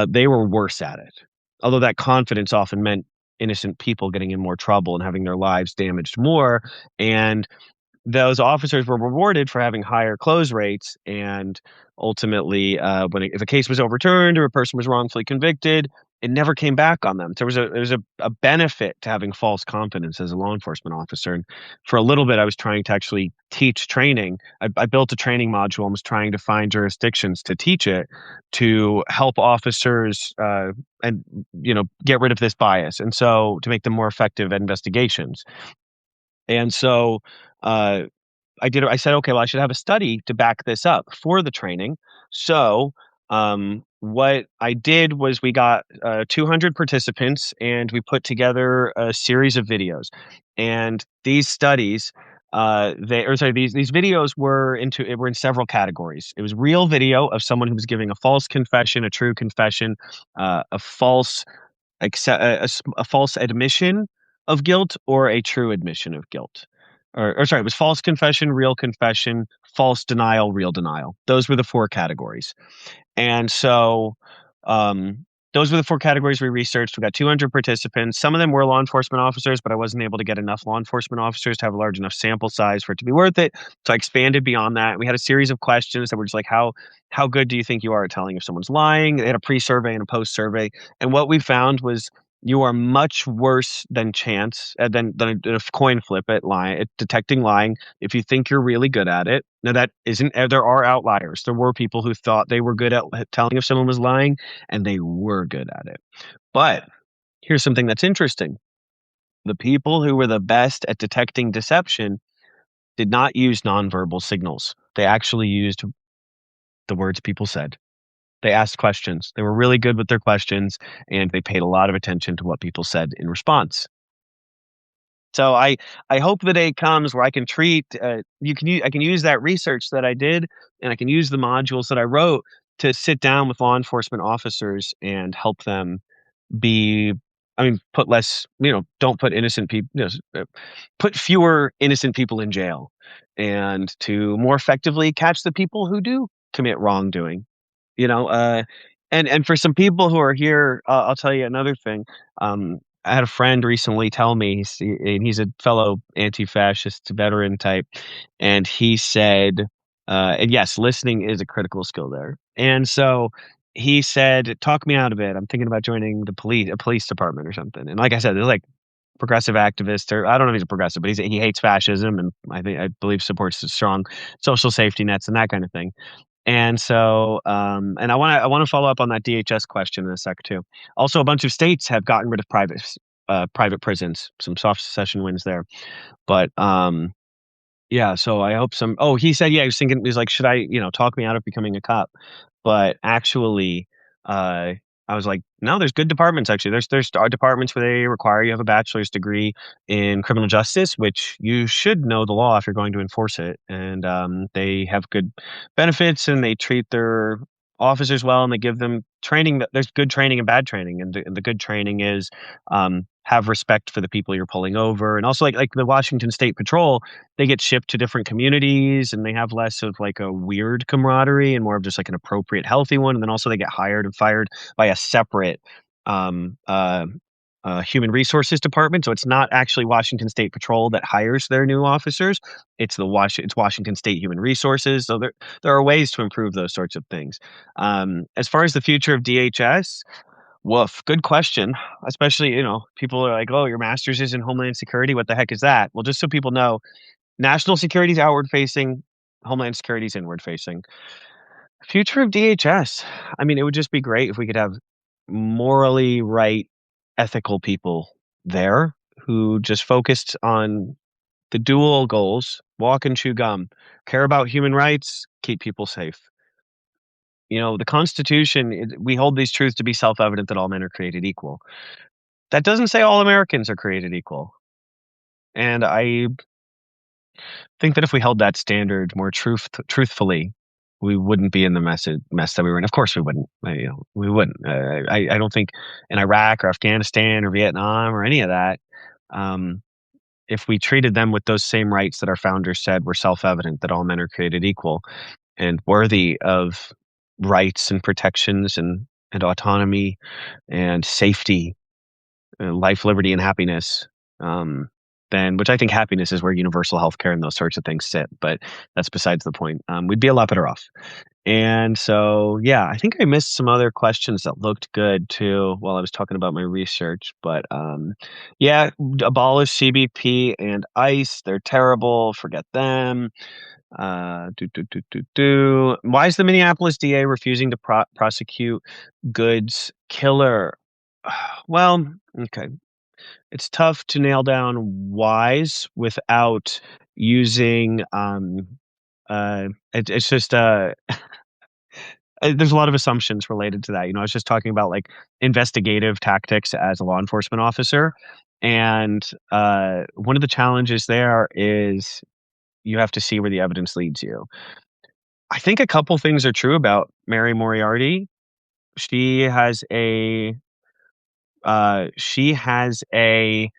They were worse at it. Although that confidence often meant innocent people getting in more trouble and having their lives damaged more. And those officers were rewarded for having higher close rates, and ultimately, if a case was overturned or a person was wrongfully convicted, it never came back on them. There was a benefit to having false confidence as a law enforcement officer, and for a little bit, I was trying to actually teach training. I built a training module and was trying to find jurisdictions to teach it to help officers and get rid of this bias, and so to make them more effective at investigations. And so uh, I said, okay, well, I should have a study to back this up for the training. So, what I did was we got 200 participants and we put together a series of videos. And these studies, these videos were in several categories. It was real video of someone who was giving a false confession, a true confession, a false a false admission of guilt, or a true admission of guilt. Or sorry, it was false confession, real confession, false denial, real denial. Those were the 4 categories. And so, those were the 4 categories we researched. We got 200 participants. Some of them were law enforcement officers, but I wasn't able to get enough law enforcement officers to have a large enough sample size for it to be worth it. So I expanded beyond that. We had a series of questions that were just like, how good do you think you are at telling if someone's lying? They had a pre-survey and a post-survey. And what we found was you are much worse than chance than a coin flip at lying, at detecting lying, if you think you're really good at it. Now that isn't there are outliers. There were people who thought they were good at telling if someone was lying, and they were good at it. But here's something that's interesting. The people who were the best at detecting deception did not use nonverbal signals. They actually used the words people said. They asked questions. They were really good with their questions, and they paid a lot of attention to what people said in response. So I hope the day comes where I can treat I can use that research that I did, and I can use the modules that I wrote to sit down with law enforcement officers and help them be put less, don't put innocent people, put fewer innocent people in jail, and to more effectively catch the people who do commit wrongdoing. You know, and for some people who are here, I'll tell you another thing. I had a friend recently tell me, and he's a fellow anti-fascist veteran type, and he said, and yes, listening is a critical skill there. And so he said, "Talk me out of it. I'm thinking about joining a police department or something." And like I said, they're like progressive activist, or I don't know if he's a progressive, but he hates fascism, and I believe supports strong social safety nets and that kind of thing. And so, and I wanna follow up on that DHS question in a sec too. Also, a bunch of states have gotten rid of private prisons, some soft secession wins there. But, yeah, so I hope some he said, yeah, he was thinking, he's like, "Should I, talk me out of becoming a cop?" But actually, uh, I was like, "No, there's good departments, actually." There's are departments where they require you have a bachelor's degree in criminal justice, which you should know the law if you're going to enforce it, and, they have good benefits, and they treat their officers well, and they give them training. That there's good training and bad training, and the good training is, have respect for the people you're pulling over, and also, like the Washington State Patrol, they get shipped to different communities, and they have less of, like, a weird camaraderie and more of just, like, an appropriate, healthy one, and then also they get hired and fired by a separate, um, uh, human resources department, so it's not actually Washington State Patrol that hires their new officers, it's Washington State Human Resources, so there are ways to improve those sorts of things. As far as the future of DHS, woof, good question. Especially, people are like, "Oh, your master's is in Homeland Security. What the heck is that?" Well, just so people know, national security is outward facing, Homeland Security is inward facing. Future of DHS. It would just be great if we could have morally right, ethical people there who just focused on the dual goals, walk and chew gum, care about human rights, keep people safe. The Constitution, we hold these truths to be self-evident that all men are created equal. That doesn't say all Americans are created equal. And I think that if we held that standard more truthfully, we wouldn't be in the mess that we were in. Of course, we wouldn't. We wouldn't. I don't think in Iraq or Afghanistan or Vietnam or any of that, um, if we treated them with those same rights that our founders said were self-evident, that all men are created equal and worthy of rights and protections and autonomy and safety, life, liberty, and happiness. Um, then, which I think happiness is where universal healthcare and those sorts of things sit, but that's besides the point. We'd be a lot better off. And so, yeah, I think I missed some other questions that looked good too while I was talking about my research. But yeah, abolish CBP and ICE. They're terrible. Forget them. Why is the Minneapolis DA refusing to prosecute Goods killer? Well, okay. It's tough to nail down whys without using it's just there's a lot of assumptions related to that. I was just talking about like investigative tactics as a law enforcement officer, and one of the challenges there is you have to see where the evidence leads you. I think a couple things are true about Mary Moriarty. She has a she has a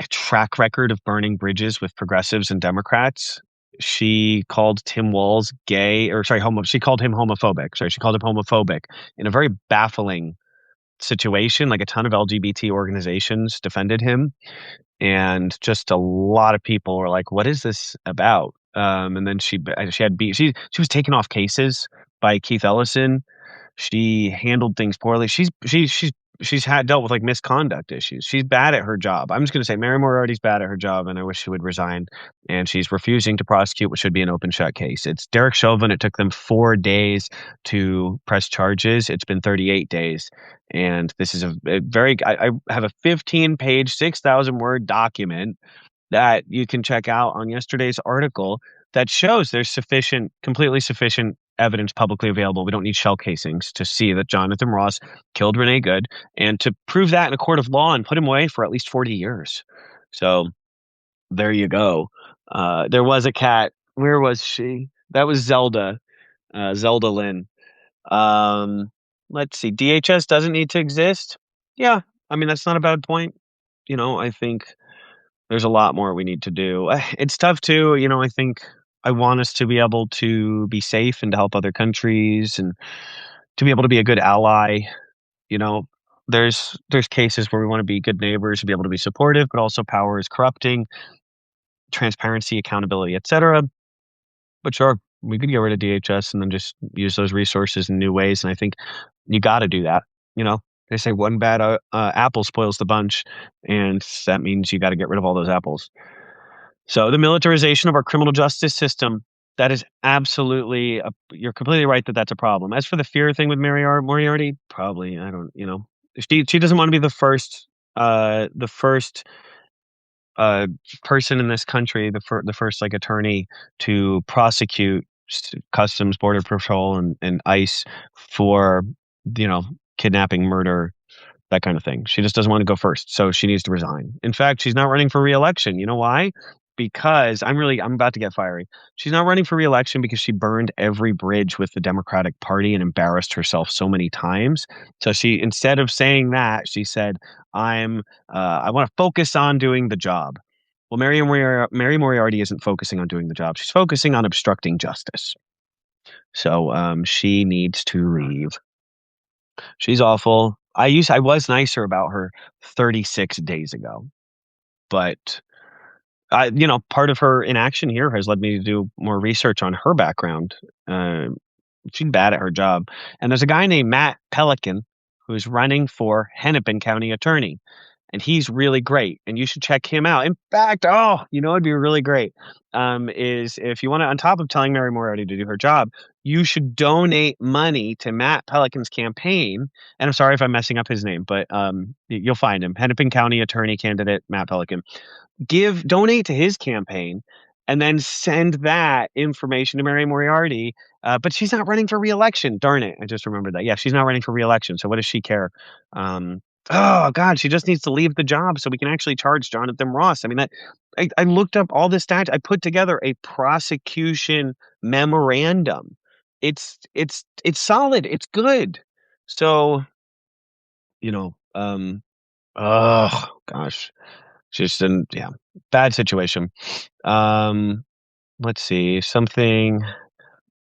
track record of burning bridges with progressives and Democrats. She called Tim Walz gay, or sorry, she called him homophobic. Sorry, she called him homophobic in a very baffling situation. Like a ton of LGBT organizations defended him, and just a lot of people were like, "What is this about?" And then she had she was taken off cases by Keith Ellison. She handled things poorly. She's had dealt with like misconduct issues. She's bad at her job. I'm just going to say Mary Moriarty's bad at her job, and I wish she would resign. And she's refusing to prosecute what should be an open shut case. It's Derek Chauvin. It took them 4 days to press charges. It's been 38 days, and this is a very. I have a 15-page, 6,000-word document that you can check out on yesterday's article that shows there's completely sufficient evidence publicly available. We don't need shell casings to see that Jonathan Ross killed Renee Good, and to prove that in a court of law and put him away for at least 40 years. So there you go. There was a cat. Where was she? That was Zelda. Zelda Lynn. Um, let's see. DHS doesn't need to exist. Yeah, I mean that's not a bad point. I think there's a lot more we need to do. It's tough too. I think I want us to be able to be safe and to help other countries and to be able to be a good ally. You know, there's cases where we want to be good neighbors, to be able to be supportive, but also power is corrupting, transparency, accountability, etc. But sure, we could get rid of DHS and then just use those resources in new ways. And I think you got to do that. They say one bad apple spoils the bunch, and that means you got to get rid of all those apples. So the militarization of our criminal justice system, that is absolutely, you're completely right that that's a problem. As for the fear thing with Moriarty, probably, I don't, she doesn't want to be the first uh, person in this country, the first like attorney to prosecute Customs, Border Patrol, and ICE for, you know, kidnapping, murder, that kind of thing. She just doesn't want to go first, so she needs to resign. In fact, she's not running for re-election. You know why? Because I'm about to get fiery. She's not running for re-election because she burned every bridge with the Democratic Party and embarrassed herself so many times. So she, instead of saying that, she said, I want to focus on doing the job." Well, Mary Moriarty isn't focusing on doing the job. She's focusing on obstructing justice. So she needs to leave. She's awful. I was nicer about her 36 days ago, but part of her inaction here has led me to do more research on her background. Uh, she's bad at her job, and there's a guy named Matt Pelican who's running for Hennepin County Attorney, and he's really great, and you should check him out. In fact, it'd be really great. Is if you want to, on top of telling Mary Moriarty to do her job, you should donate money to Matt Pelican's campaign. And I'm sorry if I'm messing up his name, but you'll find him. Hennepin County Attorney candidate Matt Pelican. Donate to his campaign and then send that information to Mary Moriarty. But she's not running for reelection. Darn it! I just remembered that. Yeah, she's not running for reelection. So what does she care? Um, oh God, she just needs to leave the job so we can actually charge Jonathan Ross. I mean, I looked up all this stats. I put together a prosecution memorandum. It's solid. It's good. So you know, oh gosh, just an yeah, bad situation. Um, let's see, something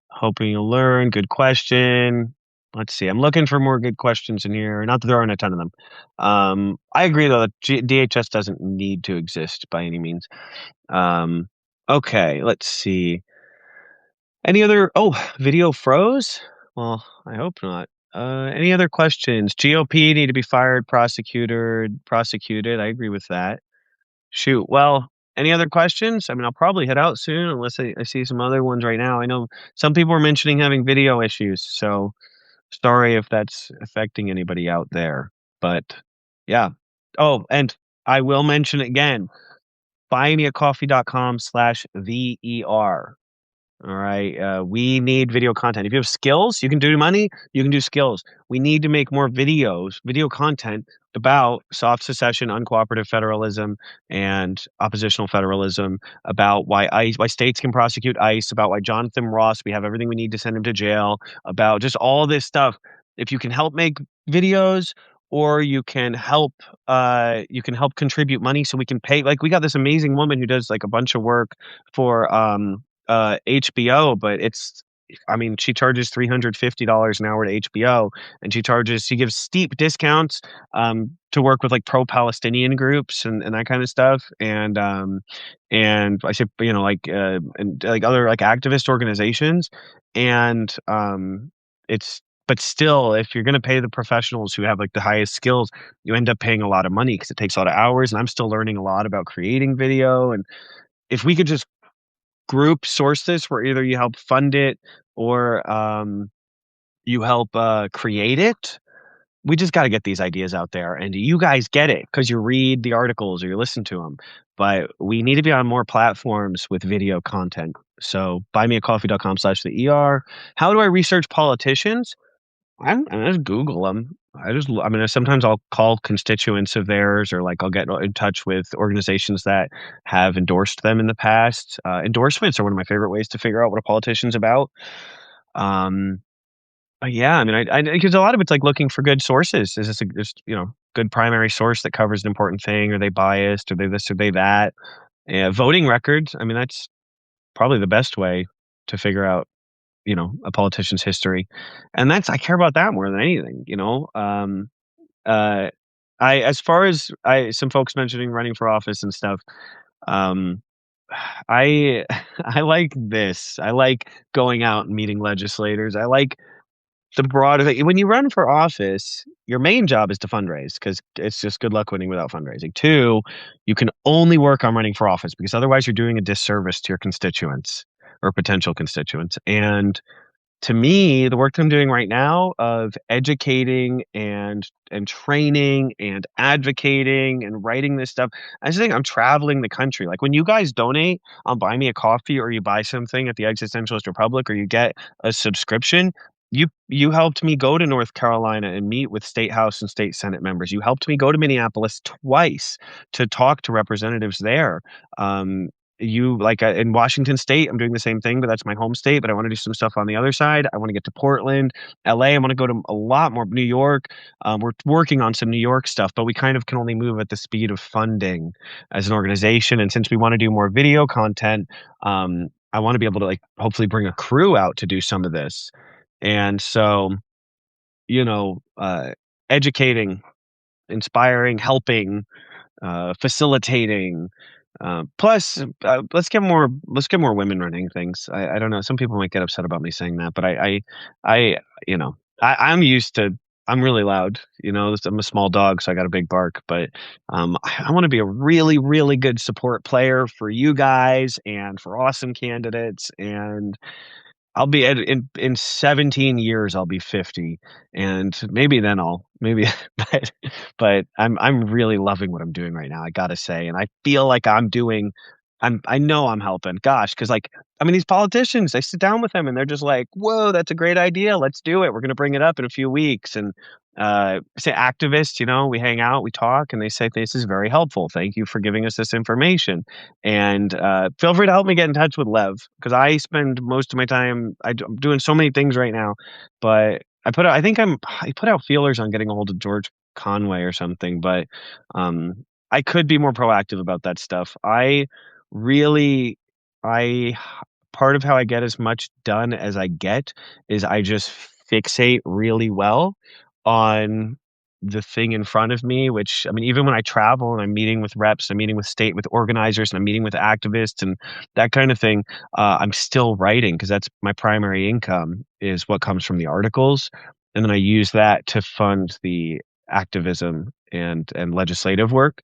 hoping you'll learn. Good question. Let's see. I'm looking for more good questions in here. Not that there aren't a ton of them. I agree though that DHS doesn't need to exist by any means. Um, okay, let's see. Any other? Oh, video froze. Well, I hope not. Any other questions? GOP need to be fired, prosecuted. I agree with that. Shoot. Well, any other questions? I mean, I'll probably head out soon unless I see some other ones right now. I know some people are mentioning having video issues, so sorry if that's affecting anybody out there. But yeah. Oh, and I will mention again, buymeacoffee.com/VER. All right. We need video content. If you have skills, you can do money, you can do skills. We need to make more videos, video content about soft secession, uncooperative federalism, and oppositional federalism, about why states can prosecute ICE, about why Jonathan Ross, we have everything we need to send him to jail, about just all this stuff. If you can help make videos, or you can help contribute money so we can pay, like we got this amazing woman who does like a bunch of work for HBO, but it's I mean, she charges $350 an hour to HBO, and she gives steep discounts to work with like pro-Palestinian groups and that kind of stuff. And I say, and like other like activist organizations. And it's but still, if you're going to pay the professionals who have like the highest skills, you end up paying a lot of money because it takes a lot of hours. And I'm still learning a lot about creating video. And if we could just group source this where either you help fund it or you help create it. We just got to get these ideas out there, and you guys get it because you read the articles or you listen to them. But we need to be on more platforms with video content. So buymeacoffee.com/the ER. How do I research politicians? I just Google them. I mean, sometimes I'll call constituents of theirs, or like I'll get in touch with organizations that have endorsed them in the past. Endorsements are one of my favorite ways to figure out what a politician's about. Um, but yeah, I mean, because a lot of it's like looking for good sources. Is this just good primary source that covers an important thing? Are they biased? Are they this? Are they that? Yeah, voting records. I mean, that's probably the best way to figure out a politician's history. And that's I care about that more than anything. Uh I as far as I some folks mentioning running for office and stuff, um I I like this. I like going out and meeting legislators. I like the broader thing. When you run for office, your main job is to fundraise because it's just good luck winning without fundraising. Two, you can only work on running for office because otherwise you're doing a disservice to your constituents or potential constituents. And to me, the work that I'm doing right now of educating and training and advocating and writing this stuff, I just think I'm traveling the country. Like when you guys donate on Buy Me a Coffee or you buy something at the Existentialist Republic or you get a subscription, you helped me go to North Carolina and meet with state house and state senate members. You helped me go to Minneapolis twice to talk to representatives there. Um, you like in Washington State, I'm doing the same thing, but that's my home state. But I want to do some stuff on the other side. I want to get to Portland, LA. I want to go to a lot more New York. We're working on some New York stuff, but we kind of can only move at the speed of funding as an organization. And since we want to do more video content, I want to be able to like hopefully bring a crew out to do some of this. And so, you know, uh, educating, inspiring, helping, facilitating. Plus, let's get more women running things. I don't know. Some people might get upset about me saying that, but I you know, I'm used to. I'm really loud. I'm a small dog, so I got a big bark. But I want to be a really, really good support player for you guys and for awesome candidates. And I'll be in 17 years. I'll be 50, and maybe then but I'm really loving what I'm doing right now. I gotta say, and I feel like I'm doing I know I'm helping. Gosh, because like, I mean, these politicians, I sit down with them and they're just like, "Whoa, that's a great idea. Let's do it. We're gonna bring it up in a few weeks." And say activists, we hang out, we talk, and they say this is very helpful. Thank you for giving us this information. And feel free to help me get in touch with Lev because I spend most of my time. I'm doing so many things right now, but I put out feelers on getting a hold of George Conway or something, but um, I could be more proactive about that stuff. Really I part of how I get as much done as I get is I just fixate really well on the thing in front of me, which I mean, even when I travel and I'm meeting with reps, I'm meeting with organizers, and I'm meeting with activists and that kind of thing, I'm still writing because that's my primary income is what comes from the articles. And then I use that to fund the activism and legislative work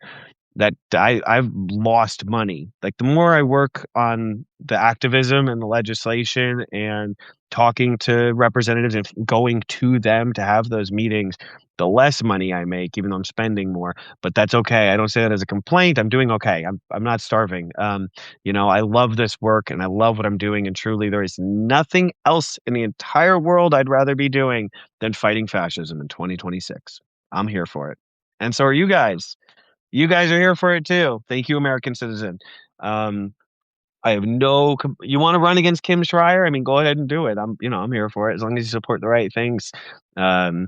that I've lost money. Like the more I work on the activism and the legislation and talking to representatives and going to them to have those meetings, the less money I make, even though I'm spending more. But that's okay. I don't say that as a complaint. I'm doing okay. I'm not starving. I love this work and I love what I'm doing. And truly, there is nothing else in the entire world I'd rather be doing than fighting fascism in 2026. I'm here for it. And so are you guys. You guys are here for it too. Thank you, American citizen. Um, I have you want to run against Kim Schreier? I mean, go ahead and do it. I'm here for it as long as you support the right things. Um,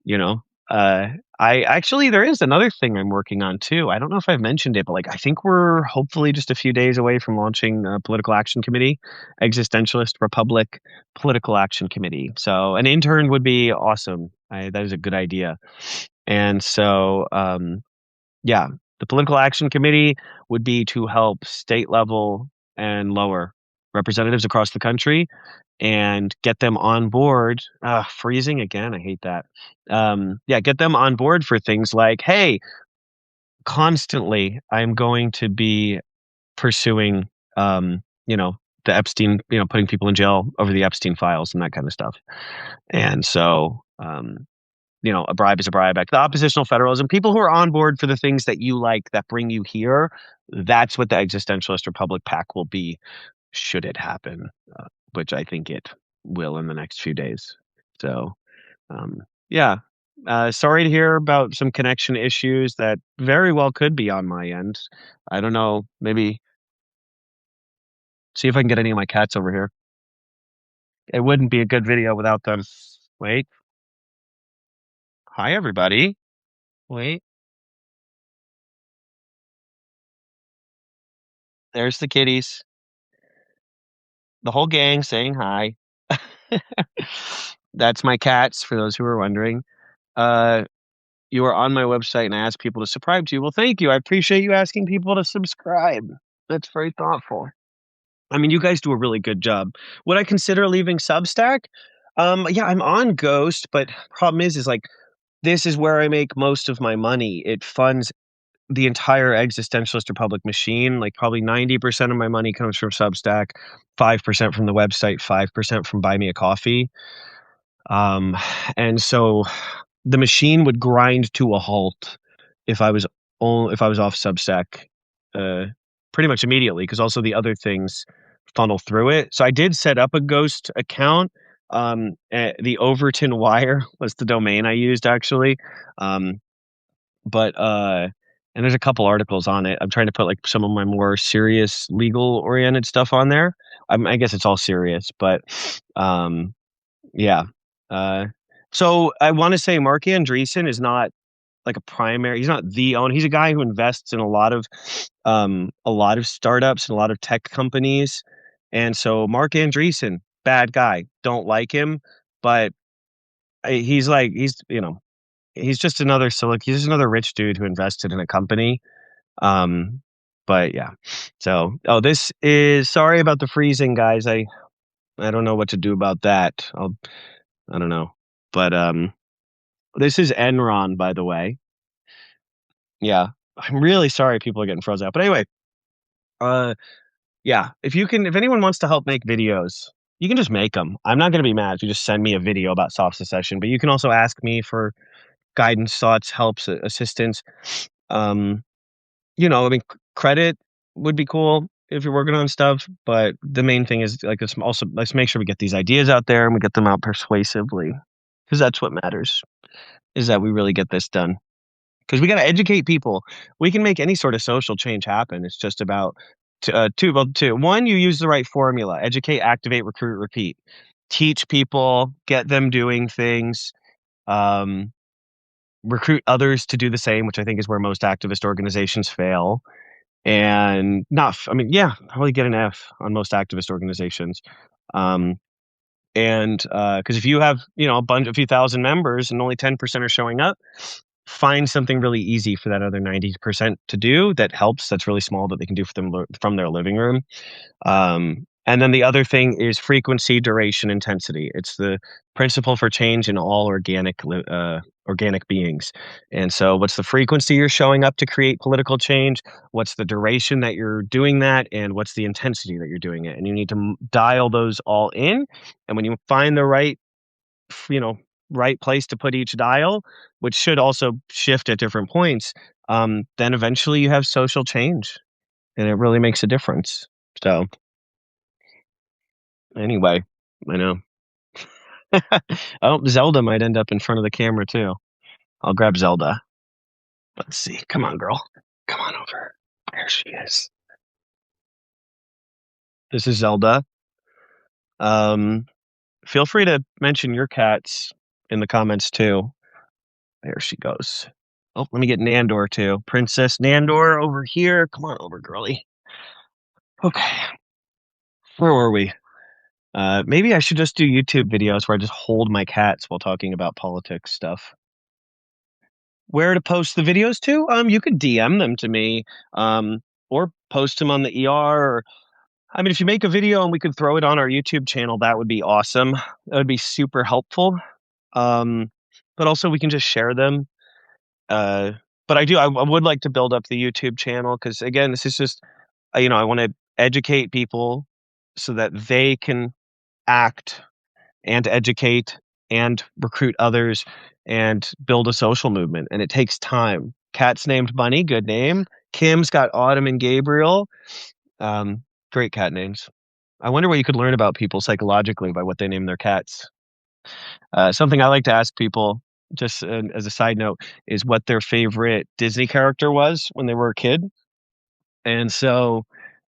you know, uh, I actually there is another thing I'm working on too. I don't know if I've mentioned it, but like I think we're hopefully just a few days away from launching a political action committee, existentialist republic political action committee. So an intern would be awesome. That is a good idea. And so, yeah, the political action committee would be to help state level and lower representatives across the country and get them on board. Freezing again. I hate that. Yeah, get them on board for things like, hey, constantly I'm going to be pursuing, um, you know, the Epstein, putting people in jail over the Epstein files and that kind of stuff. And so, a bribe is a bribe. Like the oppositional federalism, people who are on board for the things that you like that bring you here, that's what the existentialist republic pack will be, should it happen, which I think it will in the next few days. So, yeah. Sorry to hear about some connection issues that very well could be on my end. I don't know. Maybe see if I can get any of my cats over here. It wouldn't be a good video without them. Wait. Hi, everybody. Wait. There's the kitties. The whole gang saying hi. That's my cats, for those who are wondering. Uh, you are on my website and I ask people to subscribe to you. Well, thank you. I appreciate you asking people to subscribe. That's very thoughtful. I mean, you guys do a really good job. Would I consider leaving Substack? Yeah, I'm on Ghost, but problem is like this is where I make most of my money. It funds the entire existentialist republic machine. Like probably 90% of my money comes from Substack, 5% from the website, 5% from Buy Me a Coffee. Um, and so the machine would grind to a halt if if I was off Substack, uh, pretty much immediately, because also the other things funnel through it. So I did set up a Ghost account. The Overton Wire was the domain I used actually. Um, but and there's a couple articles on it. I'm trying to put like some of my more serious legal oriented stuff on there. I guess it's all serious, but um yeah. Uh, so I want to say Mark Andreessen is not like a primary. He's not the owner. He's a guy who invests in a lot of startups and a lot of tech companies. And so Mark Andreessen, bad guy, don't like him, but he's like he's just another rich dude who invested in a company. Um, but yeah. So this is sorry about the freezing, guys. I don't know what to do about that. I don't know. But this is Enron, by the way. Yeah. I'm really sorry people are getting frozen out. But anyway, uh yeah, if anyone wants to help make videos, you can just make them. I'm not going to be mad if you just send me a video about soft secession, but you can also ask me for guidance, thoughts, helps, assistance. Um, I mean credit would be cool. if you're working on stuff. But the main thing is like let's make sure we get these ideas out there and we get them out persuasively because that's what matters is that we really get this done. Because we got to educate people. We can make any sort of social change happen. It's just about two. One, you use the right formula: educate, activate, recruit, repeat. Teach people, get them doing things, um, recruit others to do the same, which I think is where most activist organizations fail. And not, I mean, yeah, probably get an F on most activist organizations. Um, and because if you have, a few thousand members and only 10% are showing up, find something really easy for that other 90% to do that helps. That's really small that they can do for them from their living room. And then the other thing is frequency, duration, intensity. It's the principle for change in all organic beings. And so, what's the frequency you're showing up to create political change? What's the duration that you're doing that? And what's the intensity that you're doing it? And you need to dial those all in. And when you find the you know, right place to put each dial, which should also shift at different points, then eventually you have social change, and it really makes a difference. So. Anyway, I know. Oh, Zelda might end up in front of the camera too. I'll grab Zelda. Let's see. Come on, girl. Come on over. There she is. This is Zelda. Um, Feel free to mention your cats in the comments too. There she goes. Oh, let me get Nandor too. Princess Nandor over here. Come on over, girly. Okay. Where were we? Maybe I should just do YouTube videos where I just hold my cats while talking about politics stuff. Where to post the videos to? You could DM them to me, or post them on the ER. Or, I mean, if you make a video and we could throw it on our YouTube channel, that would be awesome. That would be super helpful. Um, but also we can just share them. Uh, but I would like to build up the YouTube channel because again, this is just, I want to educate people so that they can act and educate and recruit others and build a social movement. And it takes time. Cat's named Bunny, good name. Kim's got Autumn and Gabriel. Um, Great cat names. I wonder what you could learn about people psychologically by what they name their cats. Something I like to ask people, just as a side note, is what their favorite Disney character was when they were a kid. And so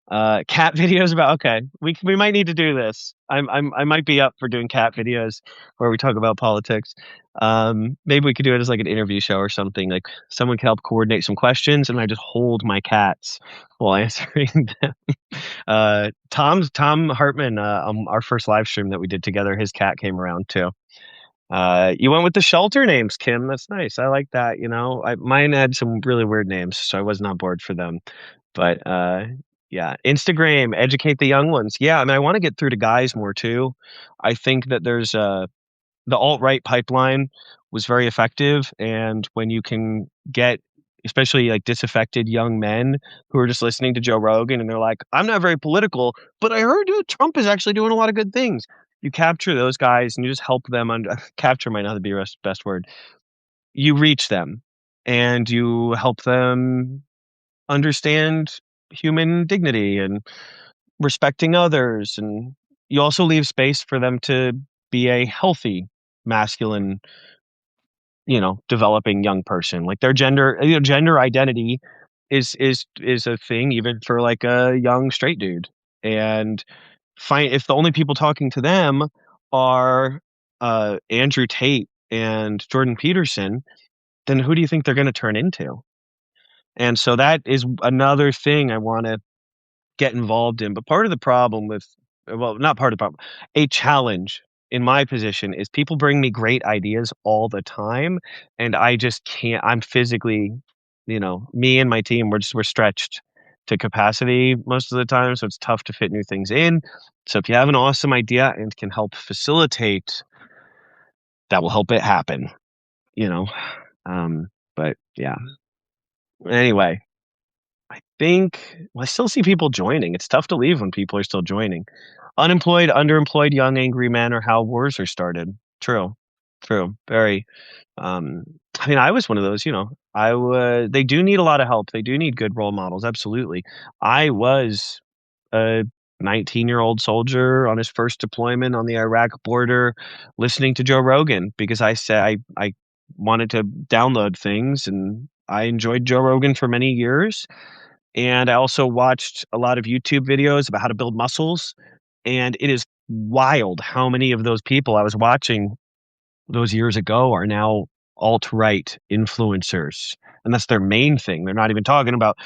cat videos about okay, we might need to do this. I might be up for doing cat videos where we talk about politics. Maybe we could do it as like an interview show or something. Like someone can help coordinate some questions, and I just hold my cats while answering them. Tom Hartman, our first live stream that we did together, his cat came around too. You went with the shelter names, Kim. That's nice. I like that. Mine had some really weird names, so I was not bored for them. But yeah, Instagram, educate the young ones. Yeah, I mean, I want to get through to guys more too. I think that there's the alt-right pipeline was very effective, and when you can get especially like disaffected young men who are just listening to Joe Rogan and they're like, I'm not very political, but I heard Trump is actually doing a lot of good things. You capture those guys and you just help them capture might not be the best word. You reach them and you help them understand human dignity and respecting others, and you also leave space for them to be a healthy masculine, developing young person. Like their gender identity is a thing even for like a young straight dude. And find if the only people talking to them are Andrew Tate and Jordan Peterson, then who do you think they're going to turn into? And so that is another thing I want to get involved in. But part of the problem well, not part of the problem, a challenge in my position is people bring me great ideas all the time, and I just can't. I'm physically, me and my team, we're stretched to capacity most of the time, so it's tough to fit new things in. So if you have an awesome idea and can help facilitate, that will help it happen. You know, but yeah. Anyway, I think well, I still see people joining. It's tough to leave when people are still joining. Unemployed, underemployed, young, angry men are how wars are started. True. True. Very. Um, I mean, I was one of those, they do need a lot of help. They do need good role models. Absolutely. I was a 19-year-old soldier on his first deployment on the Iraq border listening to Joe Rogan because I said I wanted to download things, and I enjoyed Joe Rogan for many years. And I also watched a lot of YouTube videos about how to build muscles. And it is wild how many of those people I was watching those years ago are now alt-right influencers. And that's their main thing. They're not even talking about,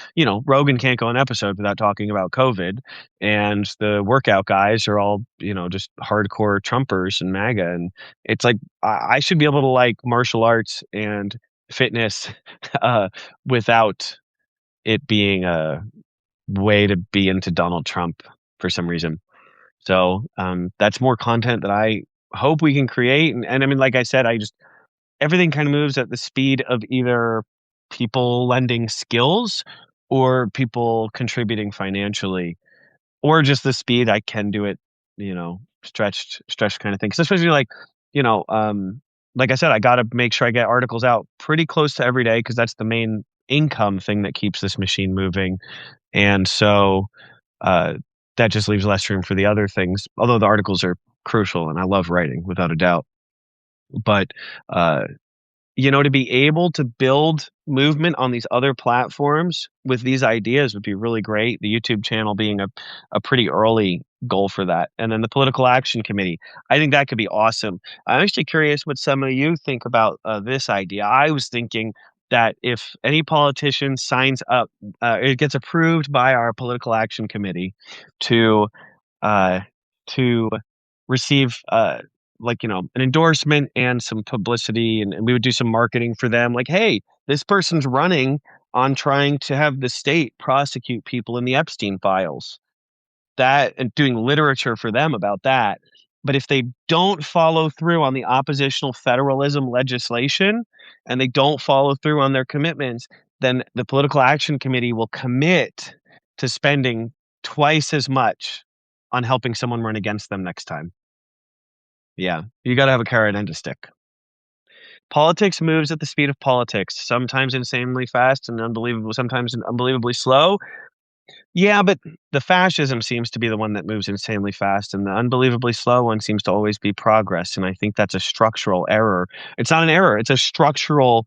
Rogan can't go an episode without talking about COVID. And the workout guys are all, just hardcore Trumpers and MAGA. And it's like, I should be able to like martial arts and fitness uh, without it being a way to be into Donald Trump for some reason. So that's more content that I hope we can create. And I mean, like I said, everything kind of moves at the speed of either people lending skills or people contributing financially, or just the speed I can do it, stretched kind of thing. 'Cause especially you know, um, like I said, I got to make sure I get articles out pretty close to every day because that's the main income thing that keeps this machine moving. And so uh, that just leaves less room for the other things, although the articles are crucial and I love writing without a doubt. But uh, to be able to build movement on these other platforms with these ideas would be really great. The YouTube channel being a pretty early goal for that. And then the political action committee, I think that could be awesome. I'm actually curious what some of you think about this idea. I was thinking that if any politician signs up, it gets approved by our political action committee to uh, to receive an endorsement and some publicity, and we would do some marketing for them like, hey, this person's running on trying to have the state prosecute people in the Epstein files, that, and doing literature for them about that. But if they don't follow through on the oppositional federalism legislation and they don't follow through on their commitments, then the political action committee will commit to spending twice as much on helping someone run against them next time. Yeah, you gotta have a carrot and a stick. Politics moves at the speed of politics, sometimes insanely fast and sometimes unbelievably slow. Yeah, but the fascism seems to be the one that moves insanely fast, and the unbelievably slow one seems to always be progress, and I think that's a structural error. It's not an error, it's a structural,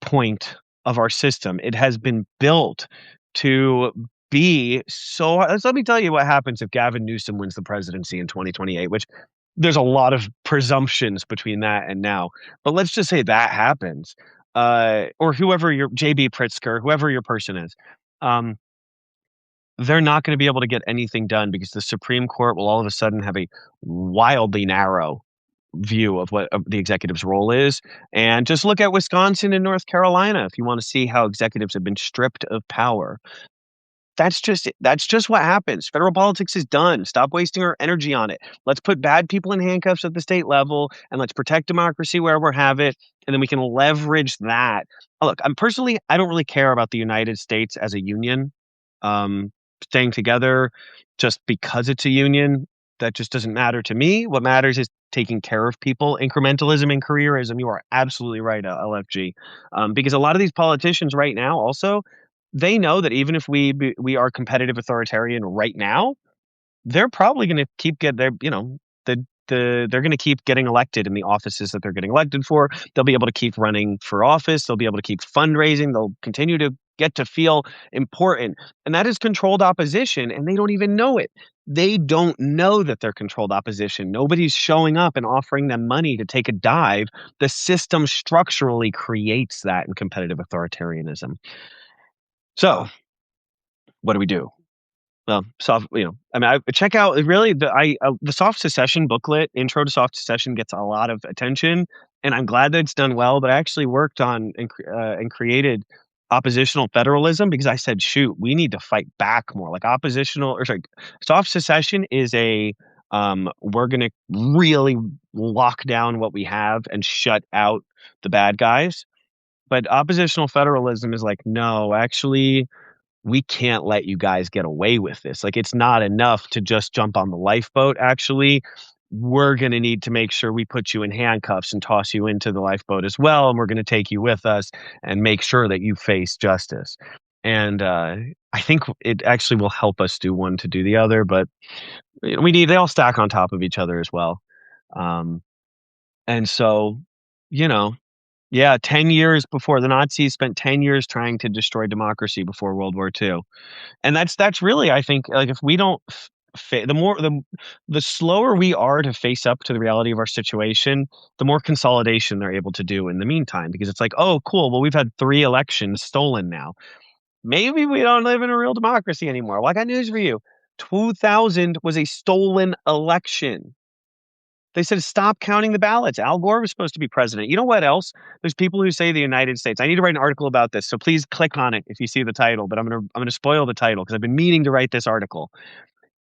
point of our system. It has been built to be so let me tell you what happens if Gavin Newsom wins the presidency in 2028, which there's a lot of presumptions between that and now. But let's just say that happens. Or whoever your JB Pritzker, whoever your person is. Um, they're not going to be able to get anything done because the Supreme Court will all of a sudden have a wildly narrow view of what the executive's role is. And just look at Wisconsin and North Carolina if you want to see how executives have been stripped of power. That's just what happens. Federal politics is done. Stop wasting our energy on it. Let's put bad people in handcuffs at the state level and let's protect democracy wherever we have it. And then we can leverage that. Look, I don't really care about the United States as a union. Staying together just because it's a union, that just doesn't matter to me. What matters is taking care of people. Incrementalism and careerism. You are absolutely right, LFG. Because a lot of these politicians right now also, they know that even if we are competitive authoritarian right now, they're probably going to keep get their they're going to keep getting elected in the offices that they're getting elected for. They'll be able to keep running for office. They'll be able to keep fundraising. They'll continue to get to feel important. And that is controlled opposition. And they don't even know it. They don't know that they're controlled opposition. Nobody's showing up and offering them money to take a dive. The system structurally creates that in competitive authoritarianism. So what do we do? Well, I mean, check out really the soft secession booklet, Intro to Soft Secession, gets a lot of attention, and I'm glad that it's done well. But I actually worked on and created oppositional federalism because I said, shoot, we need to fight back more. Like soft secession is we're going to really lock down what we have and shut out the bad guys. But oppositional federalism is like, no, actually, we can't let you guys get away with this. Like, it's not enough to just jump on the lifeboat. Actually, we're going to need to make sure we put you in handcuffs and toss you into the lifeboat as well. And we're going to take you with us and make sure that you face justice. And I think it actually will help us do one to do the other, but they all stack on top of each other as well. Um, and so, you know, yeah, 10 years before the Nazis spent 10 years trying to destroy democracy before World War II. And that's really, I think, like, if we don't the more the slower we are to face up to the reality of our situation, the more consolidation they're able to do in the meantime, because it's like, oh, cool, well, we've had 3 elections stolen now. Maybe we don't live in a real democracy anymore. Well, I got news for you. 2000 was a stolen election. They said, "Stop counting the ballots." Al Gore was supposed to be president. You know what else? There's people who say the United States. I need to write an article about this, so please click on it if you see the title, but I'm gonna spoil the title because 'cause I've been meaning to write this article.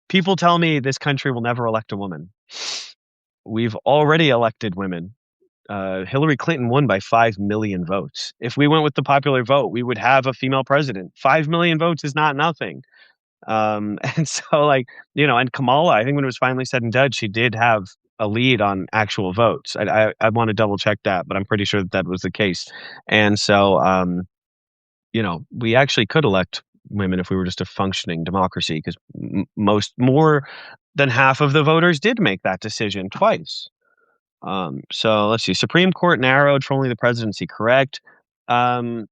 People tell me this country will never elect a woman. We've already elected women. Hillary Clinton won by 5 million votes. If we went with the popular vote, we would have a female president. 5 million votes is not nothing. And so, like, and Kamala, I think when it was finally said and done, she did have a lead on actual votes. I wanna double check that, but I'm pretty sure that that was the case. And so, we actually could elect women if we were just a functioning democracy, 'cause more than half of the voters did make that decision twice. So let's see, Supreme Court narrowed for only the presidency, correct? Um,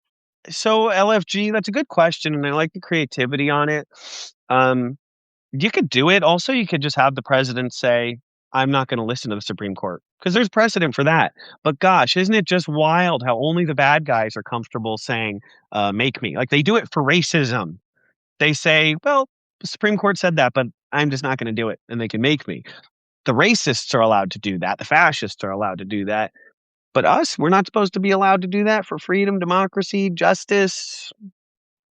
so LFG, that's a good question, and I like the creativity on it. Um you could do it. Also, you could just have the president say, "I'm not gonna listen to the Supreme Court," because there's precedent for that. But gosh, isn't it just wild how only the bad guys are comfortable saying, "Make me." Like, they do it for racism. They say, "Well, the Supreme Court said that, but I'm just not gonna do it, and they can make me." The racists are allowed to do that. The fascists are allowed to do that. But us, we're not supposed to be allowed to do that for freedom, democracy, justice.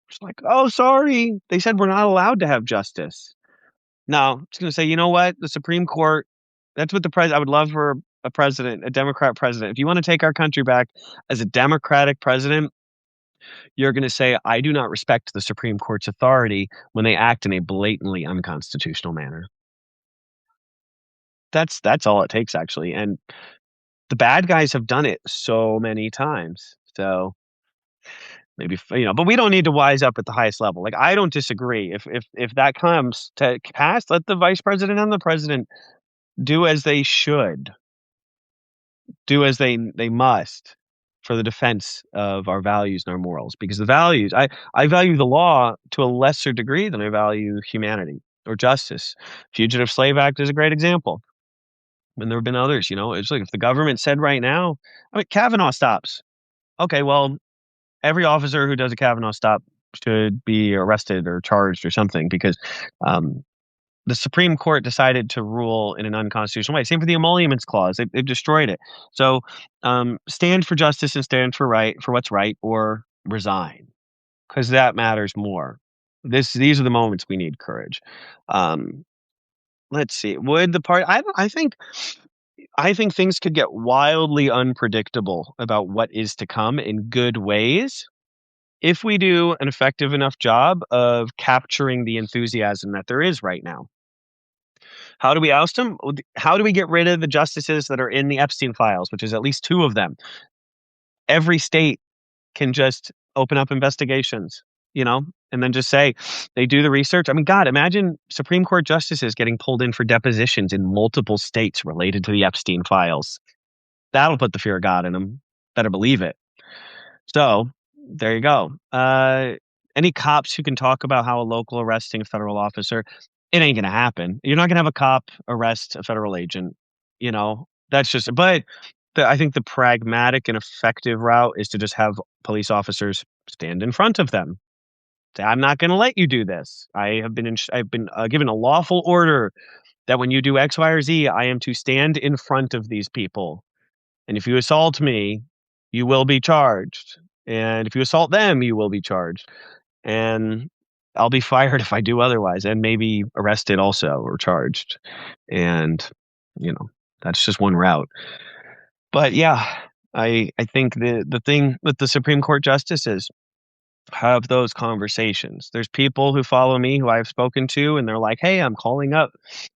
It's like, "Oh, sorry. They said we're not allowed to have justice." No, I'm just gonna say, you know what? The Supreme Court, that's what the president. I would love for a president, a Democrat president. If you wanna take our country back as a Democratic president, you're gonna say, "I do not respect the Supreme Court's authority when they act in a blatantly unconstitutional manner." That's all it takes, actually, and the bad guys have done it so many times. So, maybe, but we don't need to wise up at the highest level. Like, I don't disagree. If that comes to pass, let the vice president and the president do as they should. Do as they must for the defense of our values and our morals, because the values, I value the law to a lesser degree than I value humanity or justice. Fugitive Slave Act is a great example, and there have been others. It's like, if the government said right now, I mean, Kavanaugh stops. Okay, well, every officer who does a Kavanaugh stop should be arrested or charged or something, because um, the Supreme Court decided to rule in an unconstitutional way. Same for the emoluments clause. They've destroyed it. So, stand for justice and stand for what's right, or resign, because that matters more. These are the moments we need courage. Um, let's see. Would the party? I think things could get wildly unpredictable about what is to come in good ways if we do an effective enough job of capturing the enthusiasm that there is right now. How do we oust them? How do we get rid of the justices that are in the Epstein files, which is at least 2 of them? Every state can just open up investigations, and then just say they do the research. I mean, God, imagine Supreme Court justices getting pulled in for depositions in multiple states related to the Epstein files. That'll put the fear of God in them. Better believe it. So, there you go. Any cops who can talk about how a local arresting a federal officer, it ain't gonna happen. You're not gonna have a cop arrest a federal agent, That's just, but I think the pragmatic and effective route is to just have police officers stand in front of them. Say, "I'm not gonna let you do this. I've been given a lawful order that when you do X, Y, or Z, I am to stand in front of these people. And if you assault me, you will be charged. And if you assault them, you will be charged. And I'll be fired if I do otherwise, and maybe arrested also, or charged." And, you know, that's just one route. But yeah, I think the thing with the Supreme Court justices, have those conversations. There's people who follow me who I've spoken to, and they're like, "Hey, I'm calling up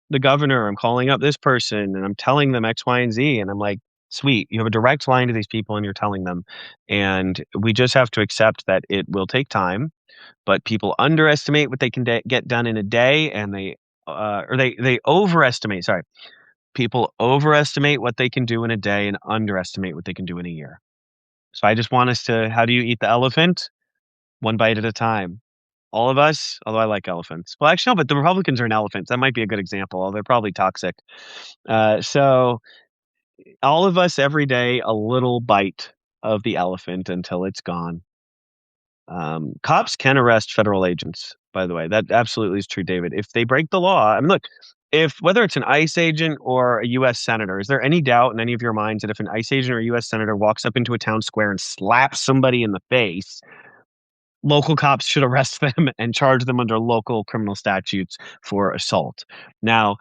the governor. I'm calling up this person, and I'm telling them X, Y, and Z." And I'm like, Sweet. You have a direct line to these people and you're telling them. And we just have to accept that it will take time, but people underestimate what they can get done in a day and they overestimate, sorry. People overestimate what they can do in a day and underestimate what they can do in a year. So I just want us to, how do you eat the elephant? One bite at a time. All of us, although I like elephants. Well, actually, no, but the Republicans are an elephant. That might be a good example, although they're probably toxic. So all of us every day, a little bite of the elephant until it's gone. Cops can arrest federal agents, by the way. That absolutely is true, David. If they break the law, I mean, look, if whether it's an ICE agent or a US senator, is there any doubt in any of your minds that if an ICE agent or a US senator walks up into a town square and slaps somebody in the face, local cops should arrest them and charge them under local criminal statutes for assault? Now,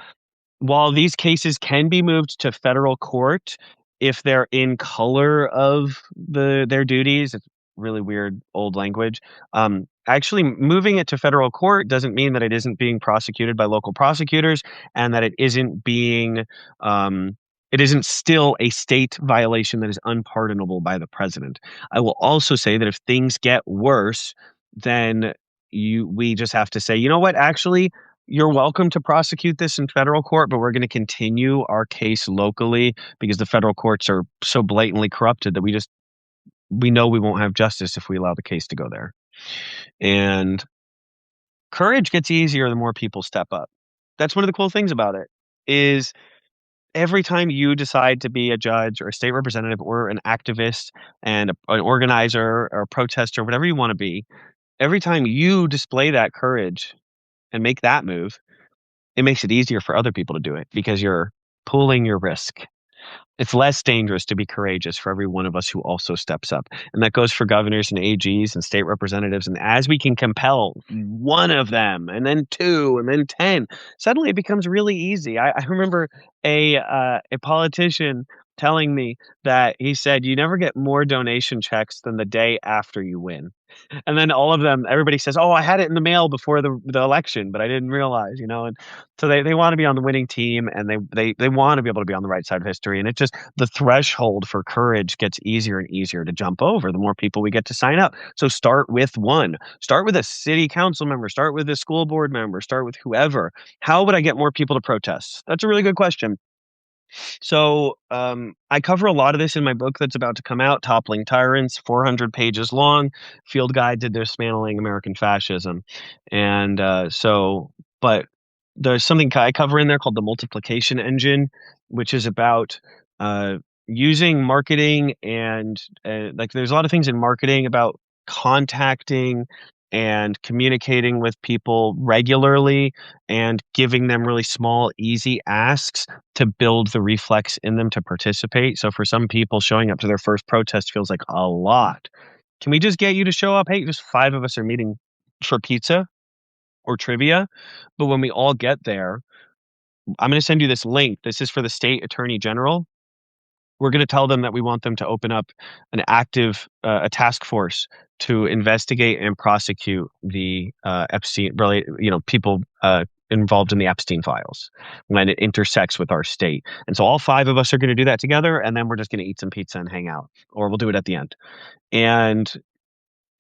while these cases can be moved to federal court if they're in color of their duties, it's really weird old language. Actually, moving it to federal court doesn't mean that it isn't being prosecuted by local prosecutors and that um, it isn't still a state violation that is unpardonable by the president. I will also say that if things get worse, then we just have to say, you know what, actually, you're welcome to prosecute this in federal court, but we're going to continue our case locally because the federal courts are so blatantly corrupted that we know we won't have justice if we allow the case to go there. And courage gets easier the more people step up. That's one of the cool things about it is every time you decide to be a judge or a state representative or an activist and an organizer or a protester, whatever you want to be, every time you display that courage and make that move, it makes it easier for other people to do it because you're pooling your risk. It's less dangerous to be courageous for every one of us who also steps up. And that goes for governors and AGs and state representatives. And as we can compel one of them and then two and then 10, suddenly it becomes really easy. I remember a politician telling me that he said, you never get more donation checks than the day after you win. And then all of them, everybody says, "Oh, I had it in the mail before the election, but I didn't realize," you know. And so they want to be on the winning team, and they want to be able to be on the right side of history. And it just the threshold for courage gets easier and easier to jump over the more people we get to sign up. So start with one. Start with a city council member. Start with a school board member. Start with whoever. How would I get more people to protest? That's a really good question. So I cover a lot of this in my book that's about to come out, Toppling Tyrants, 400 pages long, field guide to dismantling American fascism. And but there's something I cover in there called the multiplication engine, which is about uh, using marketing and like there's a lot of things in marketing about contacting and communicating with people regularly and giving them really small, easy asks to build the reflex in them to participate. So for some people, showing up to their first protest feels like a lot. Can we just get you to show up? Hey, just five of us are meeting for pizza or trivia. But when we all get there, I'm going to send you this link. This is for the state attorney general. We're going to tell them that we want them to open up a task force to investigate and prosecute the Epstein, really, people involved in the Epstein files when it intersects with our state. And so all five of us are going to do that together, and then we're just going to eat some pizza and hang out, or we'll do it at the end. And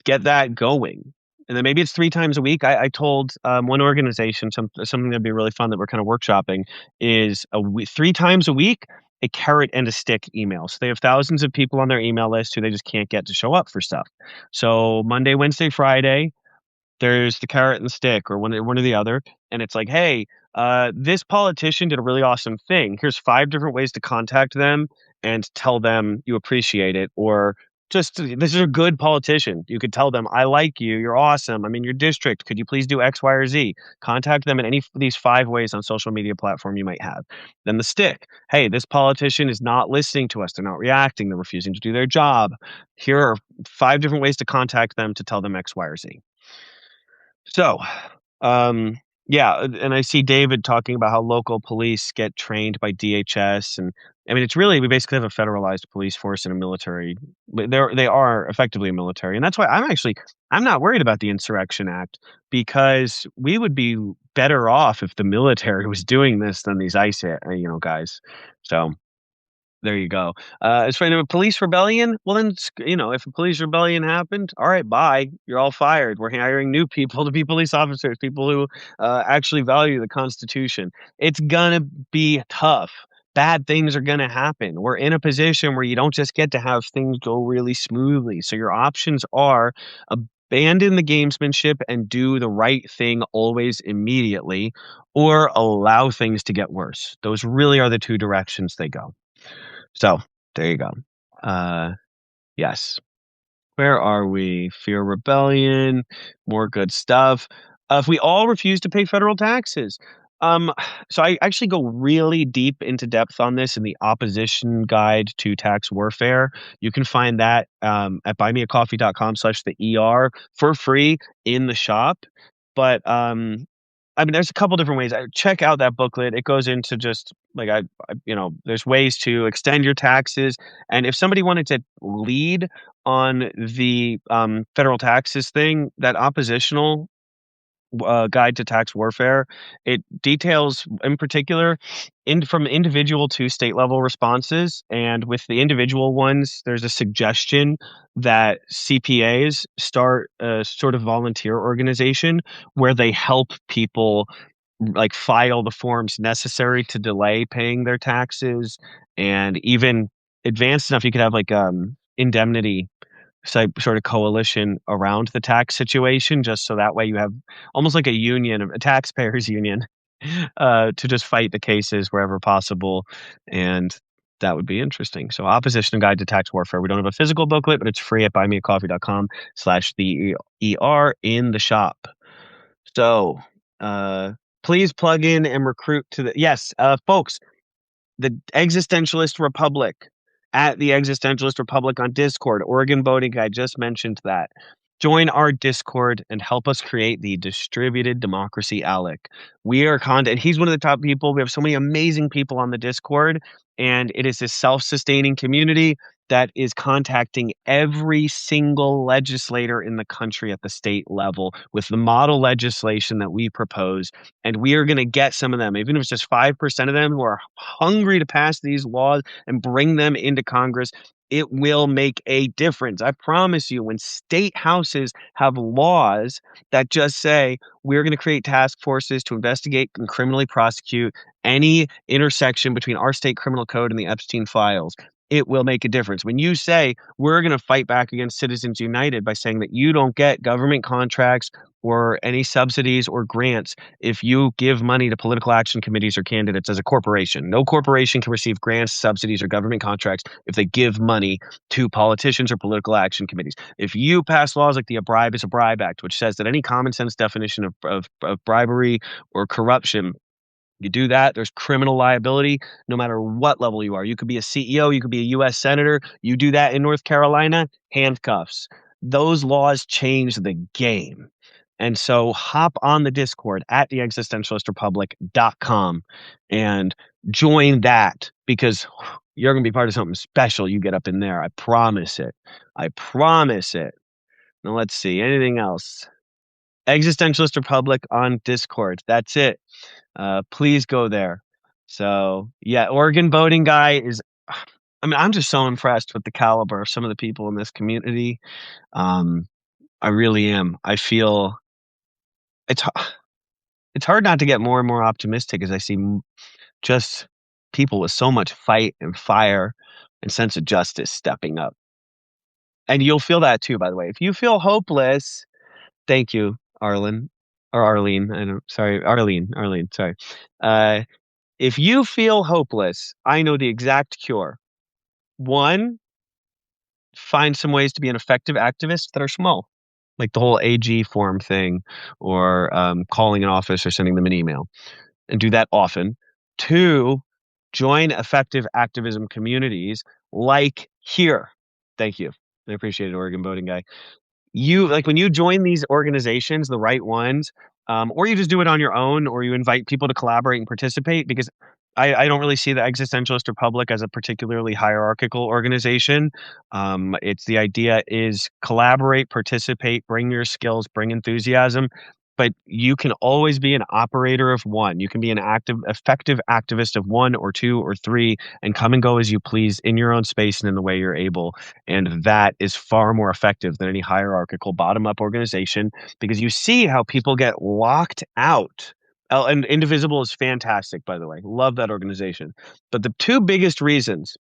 get that going. And then maybe it's 3 times a week. I told one organization something that'd be really fun that we're kind of workshopping is 3 times a week, a carrot and a stick email. So they have thousands of people on their email list who they just can't get to show up for stuff. So Monday, Wednesday, Friday, there's the carrot and the stick or one or the other. And it's like, hey, this politician did a really awesome thing. Here's 5 different ways to contact them and tell them you appreciate it. Or just this is a good politician. You could tell them, I like you. You're awesome. I'm in your district. Could you please do X, Y, or Z? Contact them in any of these 5 ways on social media platform you might have. Then the stick. Hey, this politician is not listening to us. They're not reacting. They're refusing to do their job. Here are 5 different ways to contact them to tell them X, Y, or Z. So, yeah, and I see David talking about how local police get trained by DHS, and I mean, we basically have a federalized police force and a military. They are effectively a military, and that's why I'm not worried about the Insurrection Act because we would be better off if the military was doing this than these ICE, guys. So There you go. As for a police rebellion, well then, if a police rebellion happened, all right, bye. You're all fired. We're hiring new people to be police officers, people who actually value the Constitution. It's gonna be tough. Bad things are gonna happen. We're in a position where you don't just get to have things go really smoothly. So your options are abandon the gamesmanship and do the right thing always immediately, or allow things to get worse. Those really are the two directions they go. So there you go. Uh, yes. Where are we? Fear rebellion, more good stuff. If we all refuse to pay federal taxes. Um, so I actually go really deep into depth on this in the opposition guide to tax warfare. You can find that at buymeacoffee.com/the ER for free in the shop. But I mean, there's a couple different ways. Check out that booklet. It goes into just like there's ways to extend your taxes, and if somebody wanted to lead on the federal taxes thing, that oppositional guide to tax warfare, it details in particular from individual to state level responses. And with the individual ones, there's a suggestion that CPAs start a sort of volunteer organization where they help people like file the forms necessary to delay paying their taxes, and even advanced enough you could have like indemnity sort of coalition around the tax situation, just so that way you have almost like a union, a taxpayers union, to just fight the cases wherever possible. And that would be interesting. So opposition guide to tax warfare. We don't have a physical booklet, but it's free at buymeacoffee.com/the ER in the shop. So please plug in and recruit to the yes, folks, the Existentialist Republic, at the Existentialist Republic on Discord. Oregon voting, I just mentioned that. Join our Discord and help us create the distributed democracy ALEC. We are content. He's one of the top people. We have so many amazing people on the Discord, and it is a self-sustaining community that is contacting every single legislator in the country at the state level with the model legislation that we propose. And we are going to get some of them, even if it's just 5% of them who are hungry to pass these laws and bring them into Congress. It will make a difference. I promise you, when state houses have laws that just say we're going to create task forces to investigate and criminally prosecute any intersection between our state criminal code and the Epstein files, it will make a difference. When you say we're going to fight back against Citizens United by saying that you don't get government contracts or any subsidies or grants if you give money to political action committees or candidates as a corporation. No corporation can receive grants, subsidies, or government contracts if they give money to politicians or political action committees. If you pass laws like the A Bribe is a Bribe Act, which says that any common sense definition of bribery or corruption, you do that, there's criminal liability no matter what level you are. You could be a CEO, you could be a US senator. You do that in North Carolina, handcuffs. Those laws change the game. And so hop on the Discord at theexistentialistrepublic.com and join that, because you're going to be part of something special. You get up in there. I promise it. I promise it. Now let's see. Anything else? Existentialist Republic on Discord. That's it. Please go there. So yeah, Oregon voting guy is, I mean, I'm just so impressed with the caliber of some of the people in this community. Um, I really am. I feel it's it's hard not to get more and more optimistic as I see just people with so much fight and fire and sense of justice stepping up. And you'll feel that too, by the way. If you feel hopeless, thank you, Arlen or Arlene. I don't, sorry, Arlene. Sorry. Uh, If you feel hopeless, I know the exact cure. One, find some ways to be an effective activist that are small, like the whole AG form thing, or calling an office or sending them an email, and do that often. Two, join effective activism communities like here. Thank you. I appreciate it, Oregon voting guy. You like when you join these organizations, the right ones, or you just do it on your own, or you invite people to collaborate and participate, because I don't really see the Existentialist Republic as a particularly hierarchical organization. It's the idea is collaborate, participate, bring your skills, bring enthusiasm, but you can always be an operator of one. You can be an effective activist of one or two or three and come and go as you please in your own space and in the way you're able. And that is far more effective than any hierarchical bottom up organization because you see how people get locked out. And Indivisible is fantastic, by the way. Love that organization. But the two biggest reasons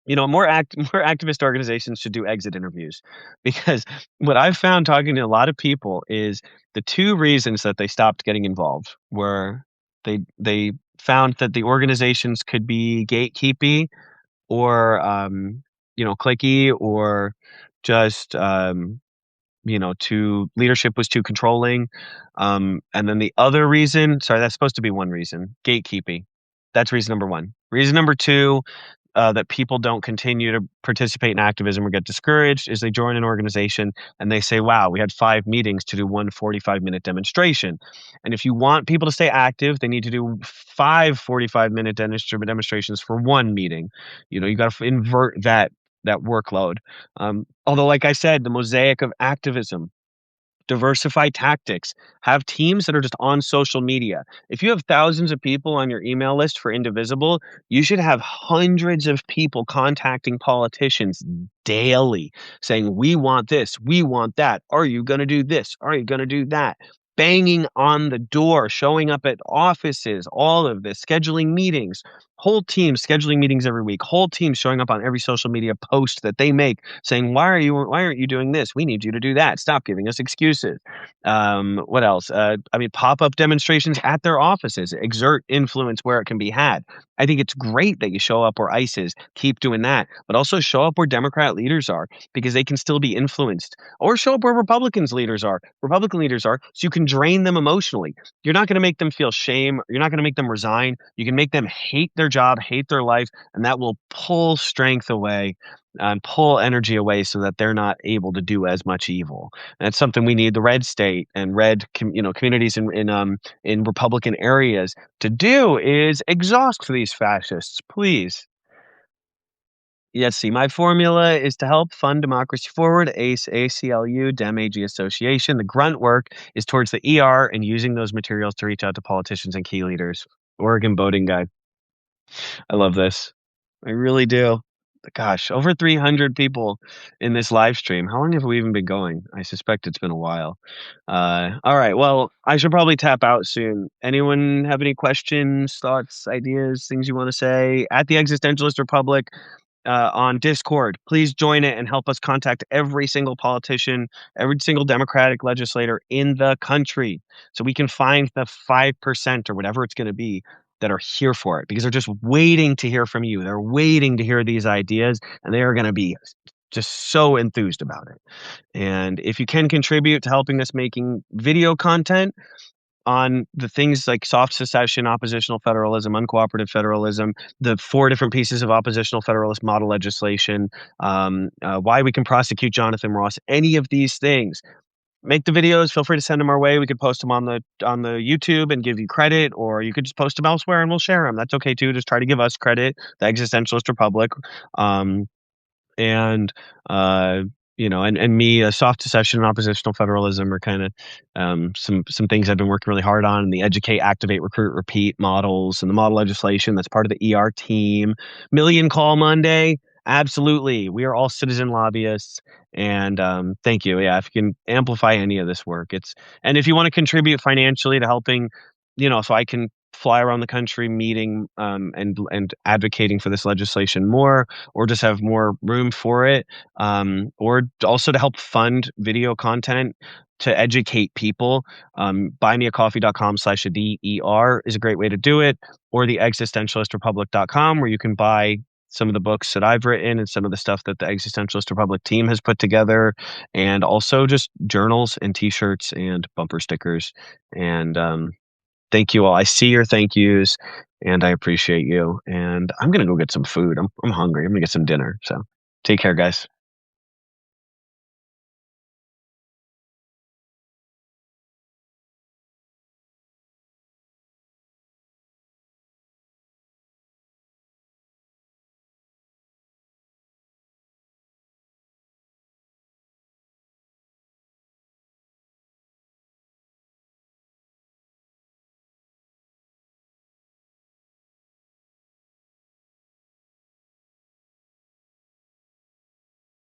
more activist organizations should do exit interviews because what I've found talking to a lot of people is the two reasons that they stopped getting involved were they found that the organizations could be gatekeepy or clicky or just too leadership was too controlling. And then the other reason, sorry, that's supposed to be one reason, gatekeeping. That's reason number one. Reason number two, that people don't continue to participate in activism or get discouraged is they join an organization and they say, wow, we had 5 meetings to do one 45-minute demonstration. And if you want people to stay active, they need to do 5 45-minute demonstrations for one meeting. You got to invert that workload. Although, like I said, the mosaic of activism, diversify tactics, have teams that are just on social media. If you have thousands of people on your email list for Indivisible, you should have hundreds of people contacting politicians daily saying, we want this, we want that. Are you going to do this? Are you going to do that? Banging on the door, showing up at offices, all of this, scheduling meetings, whole teams scheduling meetings every week, whole teams showing up on every social media post that they make saying, why aren't you doing this? We need you to do that. Stop giving us excuses. What else? Pop-up demonstrations at their offices, exert influence where it can be had. I think it's great that you show up where ICE is. Keep doing that, but also show up where Democrat leaders are because they can still be influenced, or show up where Republican leaders are, so you can drain them emotionally. You're not going to make them feel shame. You're not going to make them resign. You can make them hate their job, hate their life, and that will pull strength away and pull energy away so that they're not able to do as much evil. And it's something we need the red state and communities in Republican areas to do is exhaust these fascists, please. Yes, see, my formula is to help fund democracy forward, ACE, ACLU, Dem AG Association. The grunt work is towards the ER and using those materials to reach out to politicians and key leaders. Oregon voting guide. I love this. I really do. Gosh, over 300 people in this live stream. How long have we even been going? I suspect it's been a while. All right. Well, I should probably tap out soon. Anyone have any questions, thoughts, ideas, things you want to say? At the Existentialist Republic on Discord, please join it and help us contact every single politician, every single Democratic legislator in the country so we can find the 5% or whatever it's going to be that are here for it because they're just waiting to hear from you. They're waiting to hear these ideas and they are going to be just so enthused about it. And if you can contribute to helping us making video content on the things like soft secession, oppositional federalism, uncooperative federalism, the 4 different pieces of oppositional federalist model legislation, why we can prosecute Jonathan Ross, any of these things, make the videos. Feel free to send them our way. We could post them on the YouTube and give you credit, or you could just post them elsewhere and we'll share them. That's okay too. Just try to give us credit, the Existentialist Republic. And and me, a soft secession and oppositional federalism are kind of some things I've been working really hard on, and the educate, activate, recruit, repeat models and the model legislation that's part of the ER team. Million Call Monday, absolutely. We are all citizen lobbyists, and thank you. Yeah, if you can amplify any of this work, and if you want to contribute financially to helping, so I can fly around the country meeting and advocating for this legislation more, or just have more room for it, or also to help fund video content to educate people. Buymeacoffee.com/DER is a great way to do it, or the existentialistrepublic.com, where you can buy some of the books that I've written and some of the stuff that the Existentialist Republic team has put together, and also just journals and t-shirts and bumper stickers. And thank you all. I see your thank yous and I appreciate you. And I'm going to go get some food. I'm hungry. I'm going to get some dinner. So take care, guys.